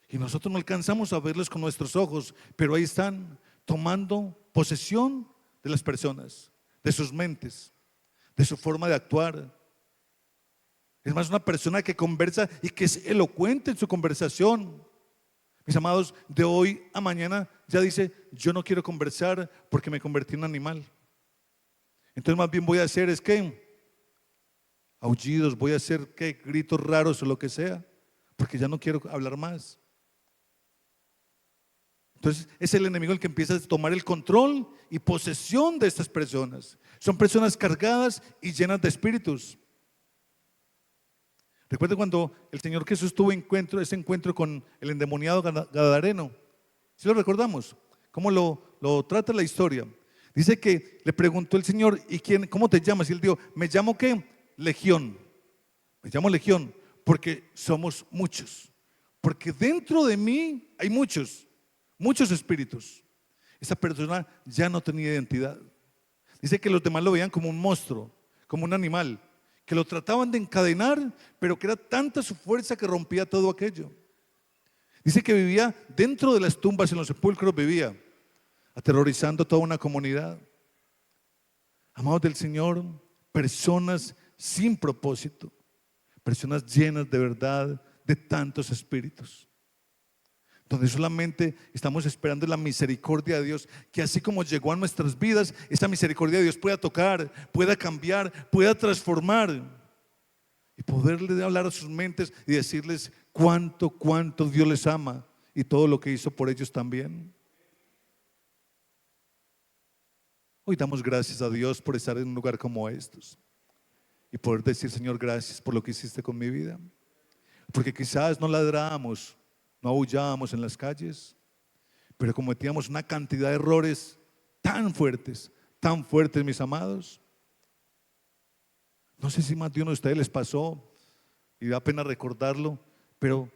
Y nosotros no alcanzamos a verlos con nuestros ojos, pero ahí están tomando posesión de las personas, de sus mentes, de su forma de actuar. Es más, una persona que conversa y que es elocuente en su conversación. Mis amados, de hoy a mañana ya dice, yo no quiero conversar porque me convertí en un animal. Entonces más bien voy a hacer es que aullidos, voy a hacer que gritos raros o lo que sea, porque ya no quiero hablar más. Entonces es el enemigo el que empieza a tomar el control y posesión de estas personas. Son personas cargadas y llenas de espíritus. Recuerda cuando el Señor Jesús tuvo ese encuentro con el endemoniado gadareno. ¿Sí lo recordamos? ¿Cómo lo trata la historia? Dice que le preguntó el Señor, ¿y cómo te llamas? Y él dijo, ¿me llamo qué? Legión. Me llamo Legión porque somos muchos. Porque dentro de mí hay muchos espíritus. Esa persona ya no tenía identidad. Dice que los demás lo veían como un monstruo, como un animal, que lo trataban de encadenar, pero que era tanta su fuerza que rompía todo aquello. Dice que vivía dentro de las tumbas, en los sepulcros vivía, aterrorizando toda una comunidad. Amados del Señor, personas sin propósito, personas llenas de verdad, de tantos espíritus, donde solamente estamos esperando la misericordia de Dios, que así como llegó a nuestras vidas, esa misericordia de Dios pueda tocar, pueda cambiar, pueda transformar y poderle hablar a sus mentes y decirles cuánto Dios les ama y todo lo que hizo por ellos también. Hoy damos gracias a Dios por estar en un lugar como estos y poder decir, Señor, gracias por lo que hiciste con mi vida, porque quizás no ladrábamos, no aullábamos en las calles, pero cometíamos una cantidad de errores tan fuertes, mis amados. No sé si más de uno de ustedes les pasó y da pena recordarlo, pero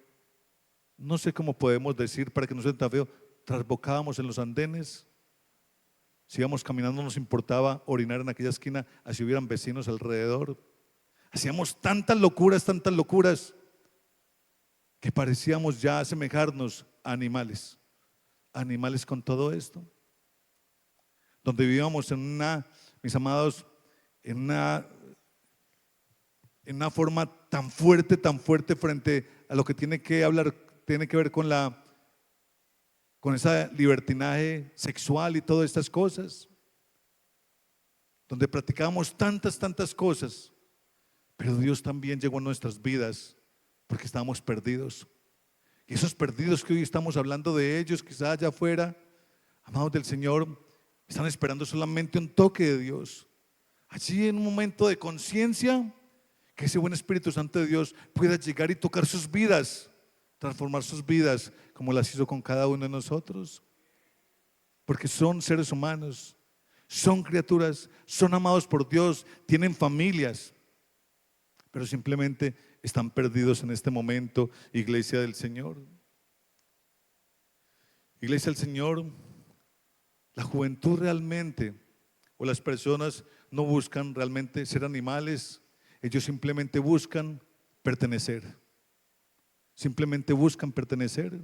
no sé cómo podemos decir para que no sea tan feo, trasbocábamos en los andenes. Si íbamos caminando no nos importaba orinar en aquella esquina, así hubieran vecinos alrededor. Hacíamos tantas locuras, que parecíamos ya asemejarnos a animales con todo esto. Donde vivíamos mis amados, en una forma tan fuerte frente a lo que tiene que ver con ese libertinaje sexual y todas estas cosas, donde practicábamos tantas cosas, pero Dios también llegó a nuestras vidas porque estábamos perdidos. Y esos perdidos que hoy estamos hablando de ellos, quizás allá afuera, amados del Señor, están esperando solamente un toque de Dios. Allí en un momento de conciencia, que ese buen Espíritu Santo de Dios pueda llegar y tocar sus vidas, transformar sus vidas como las hizo con cada uno de nosotros. Porque son seres humanos, son criaturas, son amados por Dios, tienen familias, pero simplemente están perdidos en este momento, iglesia del Señor. Iglesia del Señor, la juventud realmente, o las personas no buscan realmente ser animales, ellos simplemente buscan pertenecer. Simplemente buscan pertenecer.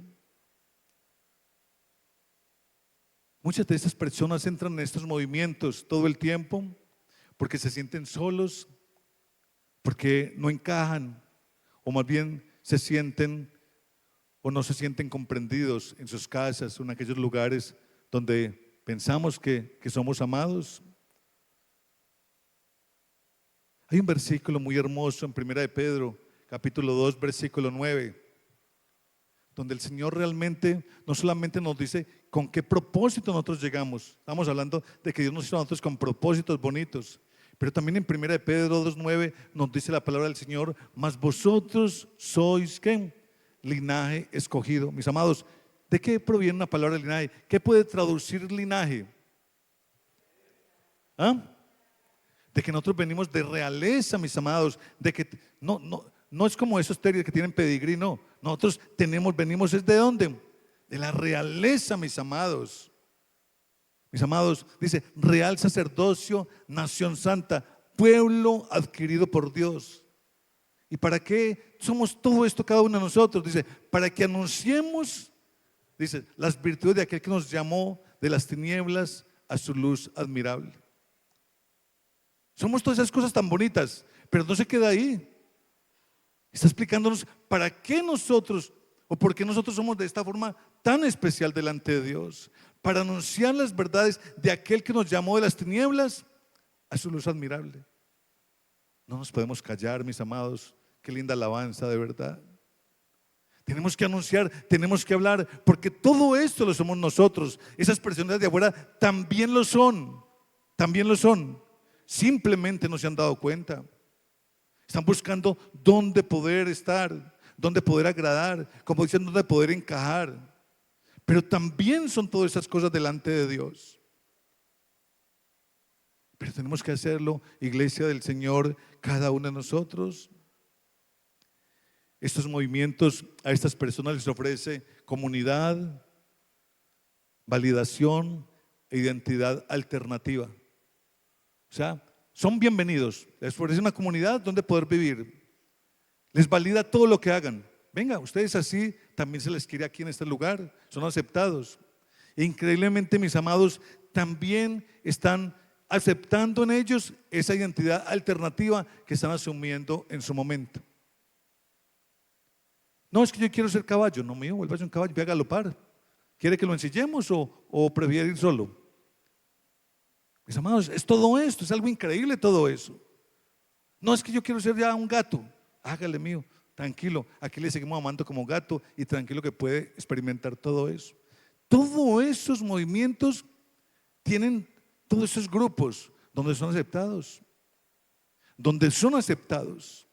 Muchas de estas personas entran en estos movimientos todo el tiempo porque se sienten solos, porque no encajan, o más bien se sienten o no se sienten comprendidos en sus casas o en aquellos lugares donde pensamos que somos amados. Hay un versículo muy hermoso en Primera de Pedro, capítulo 2, versículo 9, donde el Señor realmente no solamente nos dice con qué propósito nosotros llegamos. Estamos hablando de que Dios nos hizo a nosotros con propósitos bonitos, pero también en Primera de Pedro 2:9 nos dice la palabra del Señor: mas vosotros sois ¿qué? Linaje escogido. Mis amados, ¿de qué proviene una palabra linaje? ¿Qué puede traducir linaje? ¿Ah? De que nosotros venimos de realeza, mis amados, de que no es como esos terriers que tienen pedigrí, no. Nosotros venimos ¿es de dónde? De la realeza, mis amados. Mis amados, dice: real sacerdocio, nación santa, pueblo adquirido por Dios. ¿Y para qué somos todo esto cada uno de nosotros? Dice: para que anunciemos, dice, las virtudes de aquel que nos llamó de las tinieblas a su luz admirable. Somos todas esas cosas tan bonitas, pero no se queda ahí. Está explicándonos para qué nosotros, o por qué nosotros somos de esta forma tan especial delante de Dios, para anunciar las verdades de aquel que nos llamó de las tinieblas a su luz admirable. No nos podemos callar, mis amados. Qué linda alabanza, de verdad. Tenemos que anunciar, tenemos que hablar, porque todo esto lo somos nosotros. Esas personas de afuera también lo son, también lo son. Simplemente no se han dado cuenta. Están buscando dónde poder estar, dónde poder agradar, como dicen, dónde poder encajar. Pero también son todas esas cosas delante de Dios. Pero tenemos que hacerlo, iglesia del Señor, cada uno de nosotros. Estos movimientos a estas personas les ofrece comunidad, validación e identidad alternativa. O sea, son bienvenidos. Les ofrece una comunidad donde poder vivir. Les valida todo lo que hagan. Venga, ustedes así también se les quiere aquí en este lugar. Son aceptados. E increíblemente, mis amados, también están aceptando en ellos esa identidad alternativa que están asumiendo en su momento. No, es que yo quiero ser caballo. No, mío, vuelva a ser un caballo, voy a galopar. ¿Quiere que lo ensillemos o prefiere ir solo? Mis amados, es todo esto, es algo increíble todo eso. No, es que yo quiero ser ya un gato. Hágale, mío, tranquilo. Aquí le seguimos amando como gato y tranquilo que puede experimentar todo eso. Todos esos movimientos tienen todos esos grupos donde son aceptados. Donde son aceptados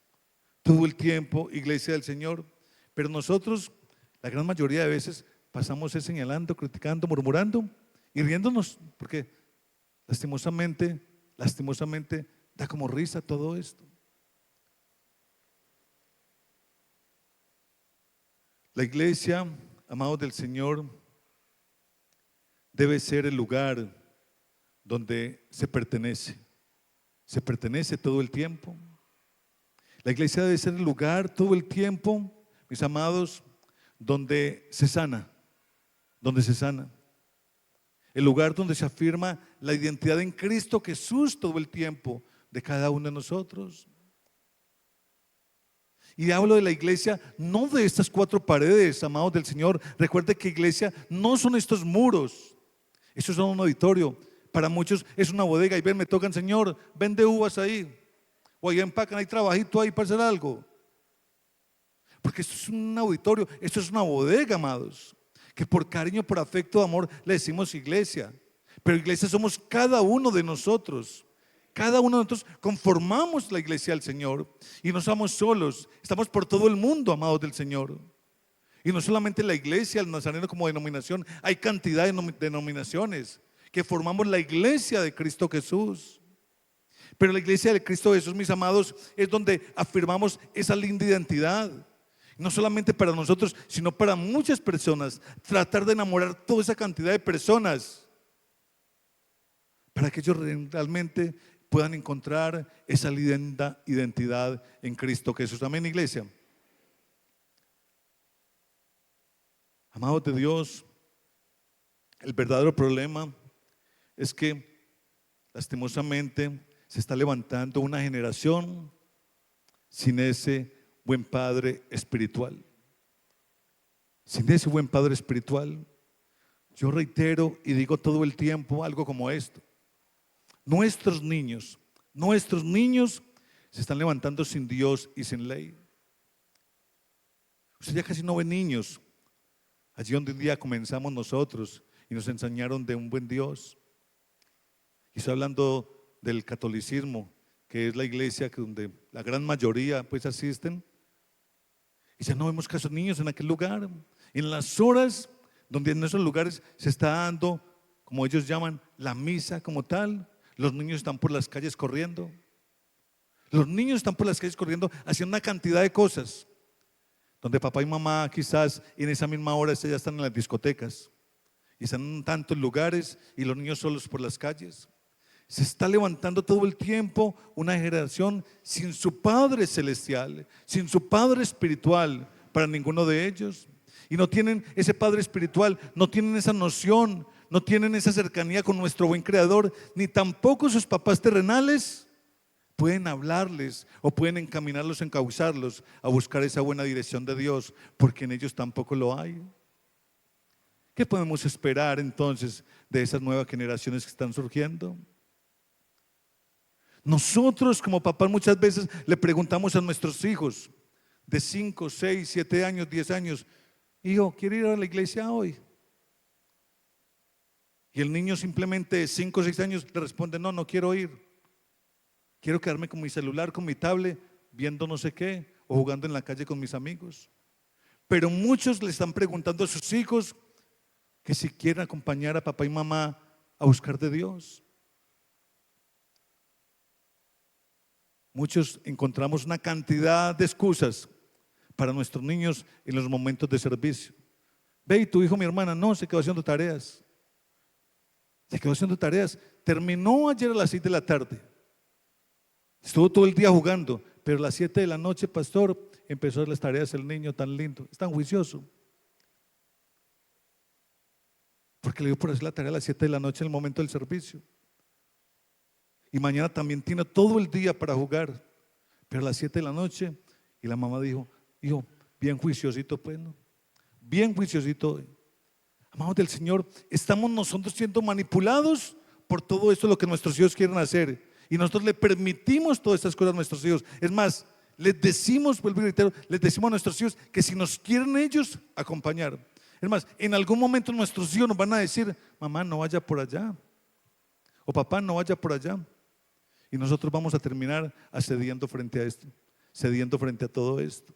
todo el tiempo, iglesia del Señor. Pero nosotros, la gran mayoría de veces, pasamos señalando, criticando, murmurando y riéndonos, porque lastimosamente da como risa todo esto. La iglesia, amados del Señor, debe ser el lugar donde se pertenece todo el tiempo. La iglesia debe ser el lugar todo el tiempo, mis amados, donde se sana, el lugar donde se afirma la identidad en Cristo Jesús todo el tiempo de cada uno de nosotros. Y hablo de la iglesia, no de estas cuatro paredes, amados del Señor. Recuerde que iglesia no son estos muros, estos son un auditorio. Para muchos es una bodega y ven, me tocan: Señor, vende uvas ahí, o ahí empacan, hay trabajito ahí para hacer algo. Porque esto es un auditorio, esto es una bodega, amados, que por cariño, por afecto, amor le decimos iglesia. Pero iglesia somos cada uno de nosotros. Cada uno de nosotros conformamos la iglesia del Señor. Y no estamos solos, estamos por todo el mundo, amados del Señor. Y no solamente la iglesia, el nazareno como denominación, hay cantidad de denominaciones que formamos la iglesia de Cristo Jesús. Pero la iglesia de Cristo Jesús, mis amados, es donde afirmamos esa linda identidad. No solamente para nosotros, sino para muchas personas. Tratar de enamorar toda esa cantidad de personas para que ellos realmente puedan encontrar esa linda identidad en Cristo Jesús. Amén, iglesia. Amados de Dios, el verdadero problema es que lastimosamente se está levantando una generación sin ese buen padre espiritual. Sin ese buen padre espiritual, yo reitero y digo todo el tiempo algo como esto: nuestros niños Se están levantando sin Dios y sin ley. Usted ya casi no ve niños allí donde un día comenzamos nosotros y nos enseñaron de un buen Dios. Y estoy hablando del catolicismo, que es la iglesia donde la gran mayoría pues asisten. Y ya no vemos casos niños en aquel lugar. En las horas donde en esos lugares se está dando, como ellos llaman, la misa como tal, los niños están por las calles corriendo. Los niños están por las calles corriendo haciendo una cantidad de cosas. Donde papá y mamá quizás en esa misma hora ya están en las discotecas. Y están en tantos lugares y los niños solos por las calles. Se está levantando todo el tiempo una generación sin su Padre celestial, sin su Padre espiritual para ninguno de ellos. Y no tienen ese Padre espiritual, no tienen esa noción, no tienen esa cercanía con nuestro buen Creador, ni tampoco sus papás terrenales pueden hablarles o pueden encaminarlos, encauzarlos a buscar esa buena dirección de Dios, porque en ellos tampoco lo hay. ¿Qué podemos esperar entonces de esas nuevas generaciones que están surgiendo? Nosotros como papás muchas veces le preguntamos a nuestros hijos de 5, 6, 7 años, 10 años: hijo, ¿quiere ir a la iglesia hoy? Y el niño simplemente de 5 o 6 años le responde: no, no quiero ir. Quiero quedarme con mi celular, con mi tablet, viendo no sé qué, o jugando en la calle con mis amigos. Pero muchos le están preguntando a sus hijos que si quieren acompañar a papá y mamá a buscar de Dios. Muchos encontramos una cantidad de excusas para nuestros niños en los momentos de servicio. Ve, y tu hijo, mi hermana, no, se quedó haciendo tareas. Se quedó haciendo tareas. Terminó ayer a las 6 de la tarde. Estuvo todo el día jugando, pero a las 7 de la noche, pastor, empezó a hacer las tareas el niño tan lindo, es tan juicioso. Porque le dio por hacer la tarea a las 7 de la noche en el momento del servicio. Y mañana también tiene todo el día para jugar, pero a las 7 de la noche. Y la mamá dijo: hijo, bien juiciosito pues, ¿no? Bien juiciosito. Amados del Señor, estamos nosotros siendo manipulados por todo esto, lo que nuestros hijos quieren hacer. Y nosotros le permitimos todas estas cosas a nuestros hijos. Es más, les decimos, vuelvo y reitero, les decimos a nuestros hijos que si nos quieren ellos acompañar. Es más, en algún momento nuestros hijos nos van a decir: mamá, no vaya por allá, o papá, no vaya por allá. Y nosotros vamos a terminar accediendo frente a esto, cediendo frente a todo esto.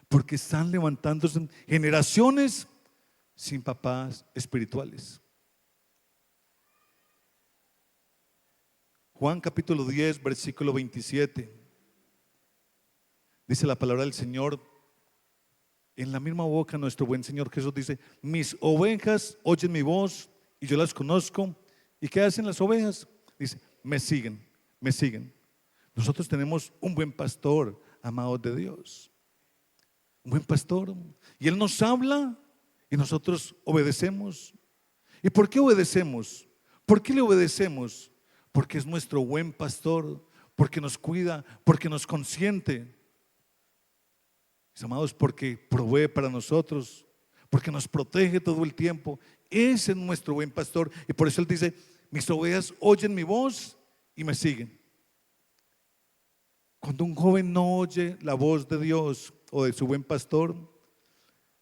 Porque están levantándose generaciones sin papás espirituales. Juan capítulo 10, versículo 27. Dice la palabra del Señor, en la misma boca nuestro buen Señor Jesús dice: mis ovejas oyen mi voz y yo las conozco. ¿Y qué hacen las ovejas? Dice: me siguen, me siguen. Nosotros tenemos un buen pastor, amados de Dios. Un buen pastor. Y Él nos habla y nosotros obedecemos. ¿Y por qué obedecemos? ¿Por qué le obedecemos? Porque es nuestro buen pastor, porque nos cuida, porque nos consiente. Mis amados, porque provee para nosotros, porque nos protege todo el tiempo. Ese es nuestro buen pastor. Y por eso Él dice: mis ovejas oyen mi voz y me siguen. Cuando un joven no oye la voz de Dios o de su buen pastor,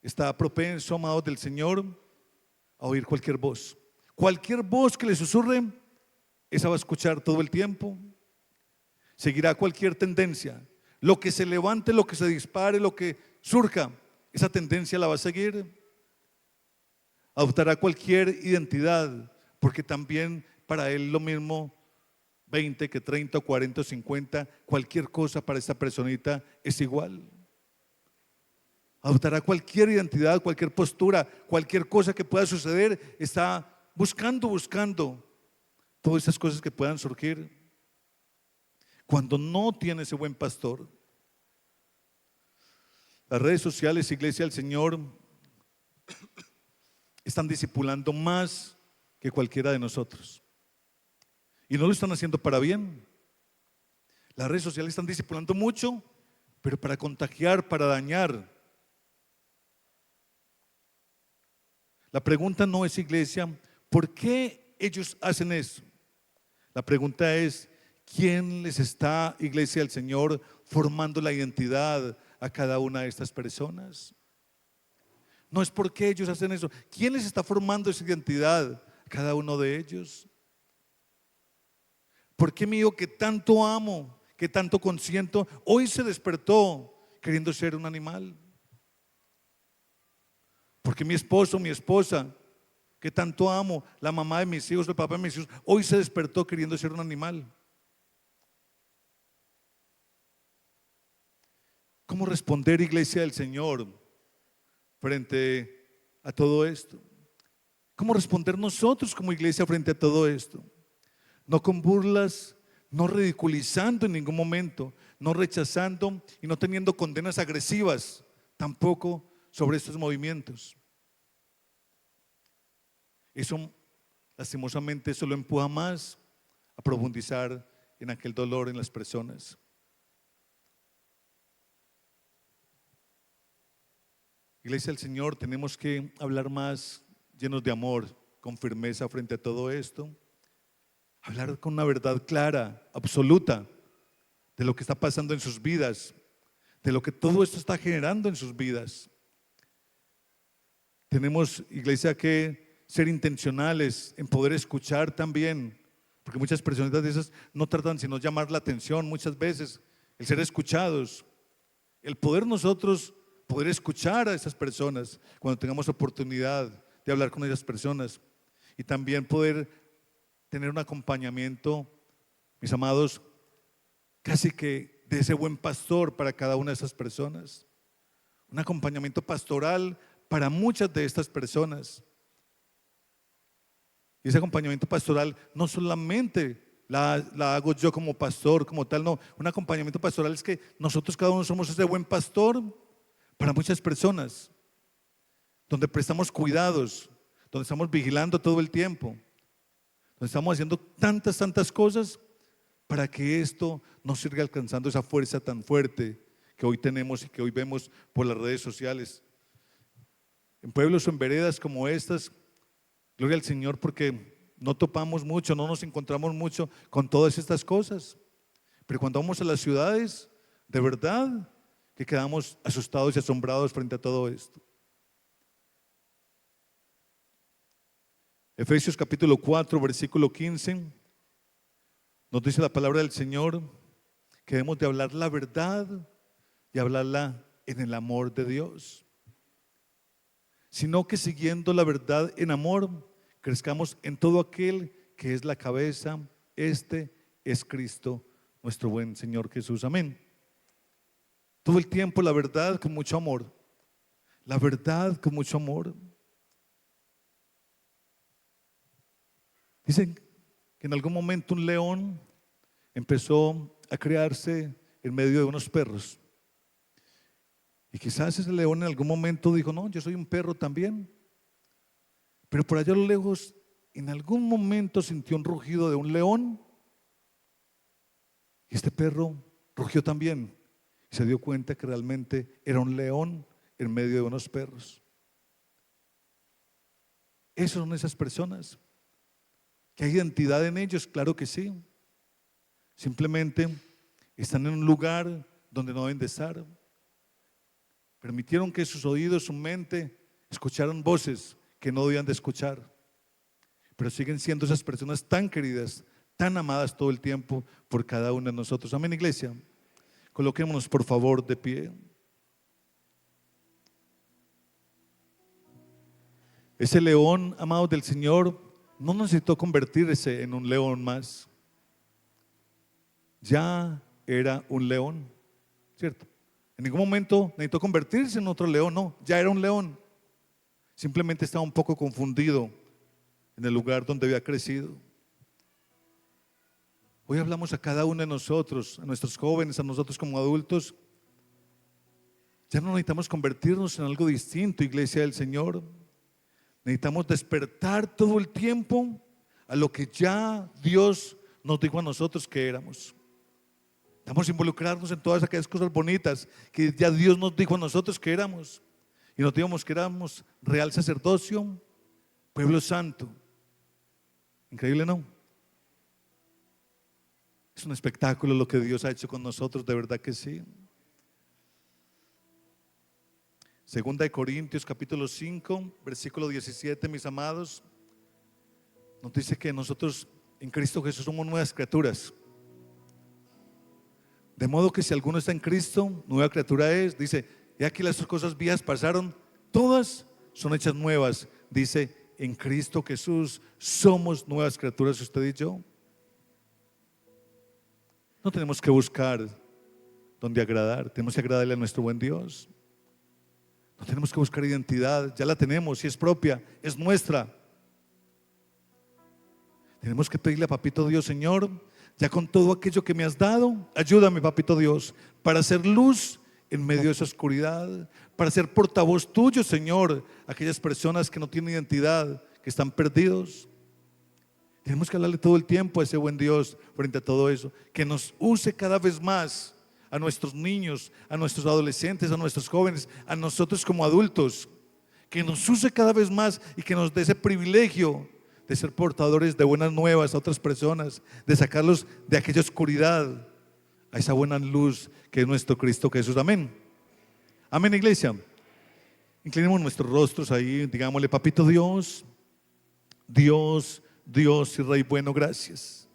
está propenso, amados del Señor, a oír cualquier voz. Cualquier voz que le susurre, esa va a escuchar todo el tiempo. Seguirá cualquier tendencia. Lo que se levante, lo que se dispare, lo que surja, esa tendencia la va a seguir. Adoptará cualquier identidad, porque también para él lo mismo 20 que 30 o 40 o 50, cualquier cosa para esta personita es igual. Adoptará cualquier identidad, cualquier postura, cualquier cosa que pueda suceder, está buscando todas esas cosas que puedan surgir. Cuando no tiene ese buen pastor, las redes sociales, Iglesia del Señor, están discipulando más que cualquiera de nosotros. Y no lo están haciendo para bien. Las redes sociales están discipulando mucho, pero para contagiar, para dañar. La pregunta no es, iglesia, ¿por qué ellos hacen eso? La pregunta es, ¿Quién les está, iglesia del Señor, formando la identidad a cada una de estas personas? No es porque ellos hacen eso. ¿Quién les está formando esa identidad a cada uno de ellos? ¿Por qué mi hijo que tanto amo, que tanto consiento, hoy se despertó queriendo ser un animal? ¿Por qué mi esposo, mi esposa, que tanto amo, la mamá de mis hijos, el papá de mis hijos, hoy se despertó queriendo ser un animal? ¿Cómo responder, iglesia del Señor, frente a todo esto? ¿Cómo responder nosotros como iglesia frente a todo esto? No con burlas, no ridiculizando en ningún momento, no rechazando y no teniendo condenas agresivas tampoco sobre estos movimientos. Eso, lastimosamente, eso lo empuja más a profundizar en aquel dolor en las personas. Iglesia del Señor, tenemos que hablar más llenos de amor, con firmeza frente a todo esto. Hablar con una verdad clara, absoluta, de lo que está pasando en sus vidas, de lo que todo esto está generando en sus vidas. Tenemos, iglesia, que ser intencionales en poder escuchar también, porque muchas personas de esas no tratan sino llamar la atención muchas veces, el ser escuchados, el poder nosotros poder escuchar a esas personas cuando tengamos oportunidad de hablar con esas personas y también poder tener un acompañamiento, mis amados, casi que de ese buen pastor para cada una de esas personas, un acompañamiento pastoral para muchas de estas personas. Y ese acompañamiento pastoral no solamente la hago yo como pastor, como tal, no, un acompañamiento pastoral es que nosotros cada uno somos ese buen pastor para muchas personas, donde prestamos cuidados, donde estamos vigilando todo el tiempo, donde estamos haciendo tantas cosas para que esto nos siga alcanzando esa fuerza tan fuerte que hoy tenemos y que hoy vemos por las redes sociales. En pueblos o en veredas como estas, gloria al Señor, porque no topamos mucho, no nos encontramos mucho con todas estas cosas. Pero cuando vamos a las ciudades, de verdad que quedamos asustados y asombrados frente a todo esto. Efesios capítulo 4, versículo 15, nos dice la palabra del Señor que debemos de hablar la verdad y hablarla en el amor de Dios, sino que siguiendo la verdad en amor, crezcamos en todo aquel que es la cabeza, este es Cristo, nuestro buen Señor Jesús, amén. Todo el tiempo la verdad con mucho amor, la verdad con mucho amor. Dicen que en algún momento un león empezó a crearse en medio de unos perros. Y quizás ese león en algún momento dijo, no, yo soy un perro también. Pero por allá a lo lejos, en algún momento sintió un rugido de un león. Y este perro rugió también. Y se dio cuenta que realmente era un león en medio de unos perros. Esas son esas personas. ¿Que hay identidad en ellos? Claro que sí. Simplemente están en un lugar donde no deben de estar. Permitieron que sus oídos, su mente, escucharan voces que no debían de escuchar. Pero siguen siendo esas personas tan queridas, tan amadas todo el tiempo por cada uno de nosotros. Amén, iglesia. Coloquémonos por favor de pie. Ese león, amado del Señor, no necesitó convertirse en un león más. Ya era un león, ¿cierto? En ningún momento necesitó convertirse en otro león, no, ya era un león. Simplemente estaba un poco confundido en el lugar donde había crecido. Hoy hablamos a cada uno de nosotros, a nuestros jóvenes, a nosotros como adultos. Ya no necesitamos convertirnos en algo distinto, iglesia del Señor. Necesitamos despertar todo el tiempo a lo que ya Dios nos dijo a nosotros que éramos. Necesitamos involucrarnos en todas aquellas cosas bonitas que ya Dios nos dijo a nosotros que éramos. Y nos dijimos que éramos real sacerdocio, pueblo santo. Increíble, ¿no? Es un espectáculo lo que Dios ha hecho con nosotros, de verdad que sí. Segunda de Corintios capítulo 5, versículo 17, mis amados, nos dice que nosotros en Cristo Jesús somos nuevas criaturas. De modo que si alguno está en Cristo, nueva criatura es. Dice, y aquí las cosas viejas pasaron, todas son hechas nuevas. Dice, en Cristo Jesús somos nuevas criaturas, usted y yo. No tenemos que buscar donde agradar, tenemos que agradarle a nuestro buen Dios. No tenemos que buscar identidad, ya la tenemos y es propia, es nuestra. Tenemos que pedirle a Papito Dios, Señor, ya con todo aquello que me has dado, ayúdame, Papito Dios, para hacer luz en medio de esa oscuridad, para ser portavoz tuyo, Señor, a aquellas personas que no tienen identidad, que están perdidos. Tenemos que hablarle todo el tiempo a ese buen Dios frente a todo eso, que nos use cada vez más a nuestros niños, a nuestros adolescentes, a nuestros jóvenes, a nosotros como adultos, que nos use cada vez más y que nos dé ese privilegio de ser portadores de buenas nuevas a otras personas, de sacarlos de aquella oscuridad a esa buena luz que es nuestro Cristo Jesús. Amén. Amén, iglesia. Inclinemos nuestros rostros ahí, digámosle, Papito Dios, Dios, Dios y Rey bueno, gracias.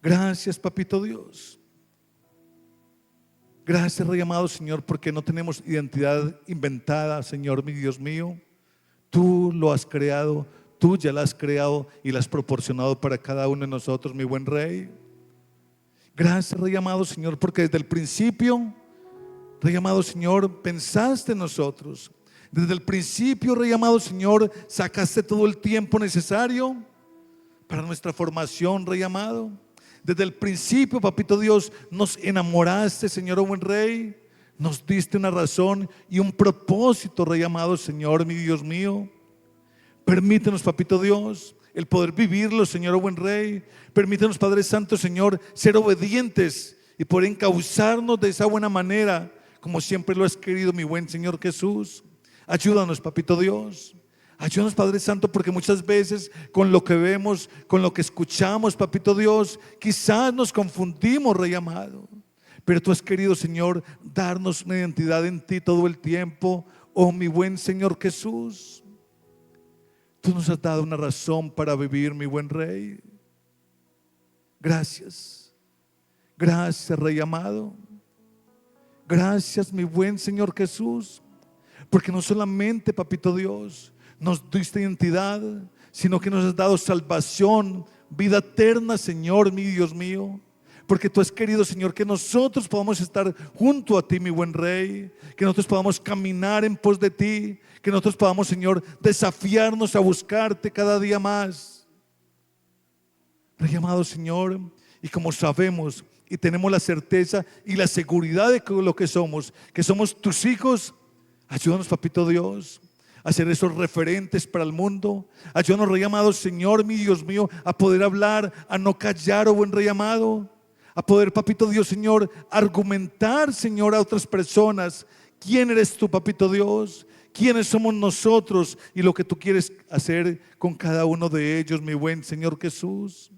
Gracias, Papito Dios. Gracias, Rey amado, Señor, porque no tenemos identidad inventada, Señor, mi Dios mío. Tú lo has creado, tú ya la has creado y la has proporcionado para cada uno de nosotros, mi buen Rey. Gracias, Rey amado, Señor, porque desde el principio, Rey amado, Señor, pensaste en nosotros. Desde el principio, Rey amado, Señor, sacaste todo el tiempo necesario para nuestra formación, Rey amado. Desde el principio, Papito Dios, nos enamoraste, Señor, oh buen Rey. Nos diste una razón y un propósito, Rey amado, Señor, mi Dios mío. Permítenos, Papito Dios, el poder vivirlo, Señor, oh buen Rey. Permítenos, Padre Santo, Señor, ser obedientes y poder encauzarnos de esa buena manera, como siempre lo has querido, mi buen Señor Jesús. Ayúdanos, Papito Dios. Ayúdanos, Padre Santo, porque muchas veces con lo que vemos, con lo que escuchamos, Papito Dios, quizás nos confundimos, Rey amado. Pero tú has querido, Señor, darnos una identidad en ti todo el tiempo, oh mi buen Señor Jesús. Tú nos has dado una razón para vivir, mi buen Rey. Gracias. Gracias, Rey amado. Gracias, mi buen Señor Jesús. Porque no solamente, Papito Dios, nos diste identidad, sino que nos has dado salvación, vida eterna, Señor, mi Dios mío. Porque tú has querido, Señor, que nosotros podamos estar junto a ti, mi buen Rey. Que nosotros podamos caminar en pos de ti. Que nosotros podamos, Señor, desafiarnos a buscarte cada día más. Rey amado, Señor, y como sabemos y tenemos la certeza y la seguridad de lo que somos tus hijos, ayúdanos, Papito Dios, a ser esos referentes para el mundo. Ayúdanos, Rey amado, Señor, mi Dios mío, a poder hablar, a no callar, oh buen Rey amado, a poder, Papito Dios, Señor, argumentar, Señor, a otras personas. ¿Quién eres tú, Papito Dios? ¿Quiénes somos nosotros? Y lo que tú quieres hacer con cada uno de ellos, mi buen Señor Jesús.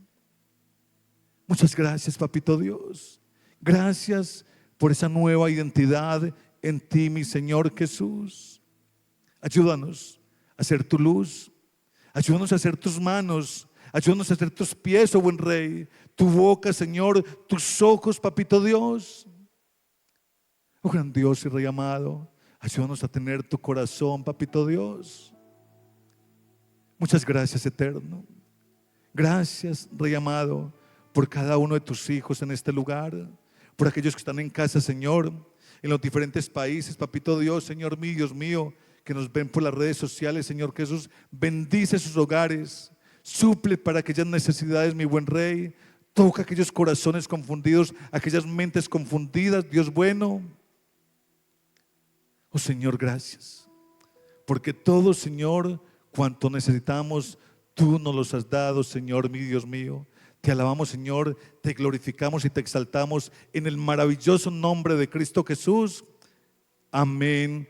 Muchas gracias, Papito Dios. Gracias por esa nueva identidad en ti, mi Señor Jesús. Ayúdanos a ser tu luz. Ayúdanos a ser tus manos. Ayúdanos a ser tus pies, oh buen Rey. Tu boca, Señor. Tus ojos, Papito Dios. Oh gran Dios y Rey amado, ayúdanos a tener tu corazón, Papito Dios. Muchas gracias, eterno. Gracias, Rey amado, por cada uno de tus hijos en este lugar, por aquellos que están en casa, Señor, en los diferentes países, Papito Dios, Señor mío, Dios mío, que nos ven por las redes sociales, Señor Jesús. Bendice sus hogares, suple para aquellas necesidades, mi buen Rey. Toca aquellos corazones confundidos, aquellas mentes confundidas, Dios bueno. Oh Señor, gracias, porque todo, Señor, cuanto necesitamos, tú nos los has dado, Señor mi Dios mío. Te alabamos, Señor, te glorificamos y te exaltamos en el maravilloso nombre de Cristo Jesús. Amén.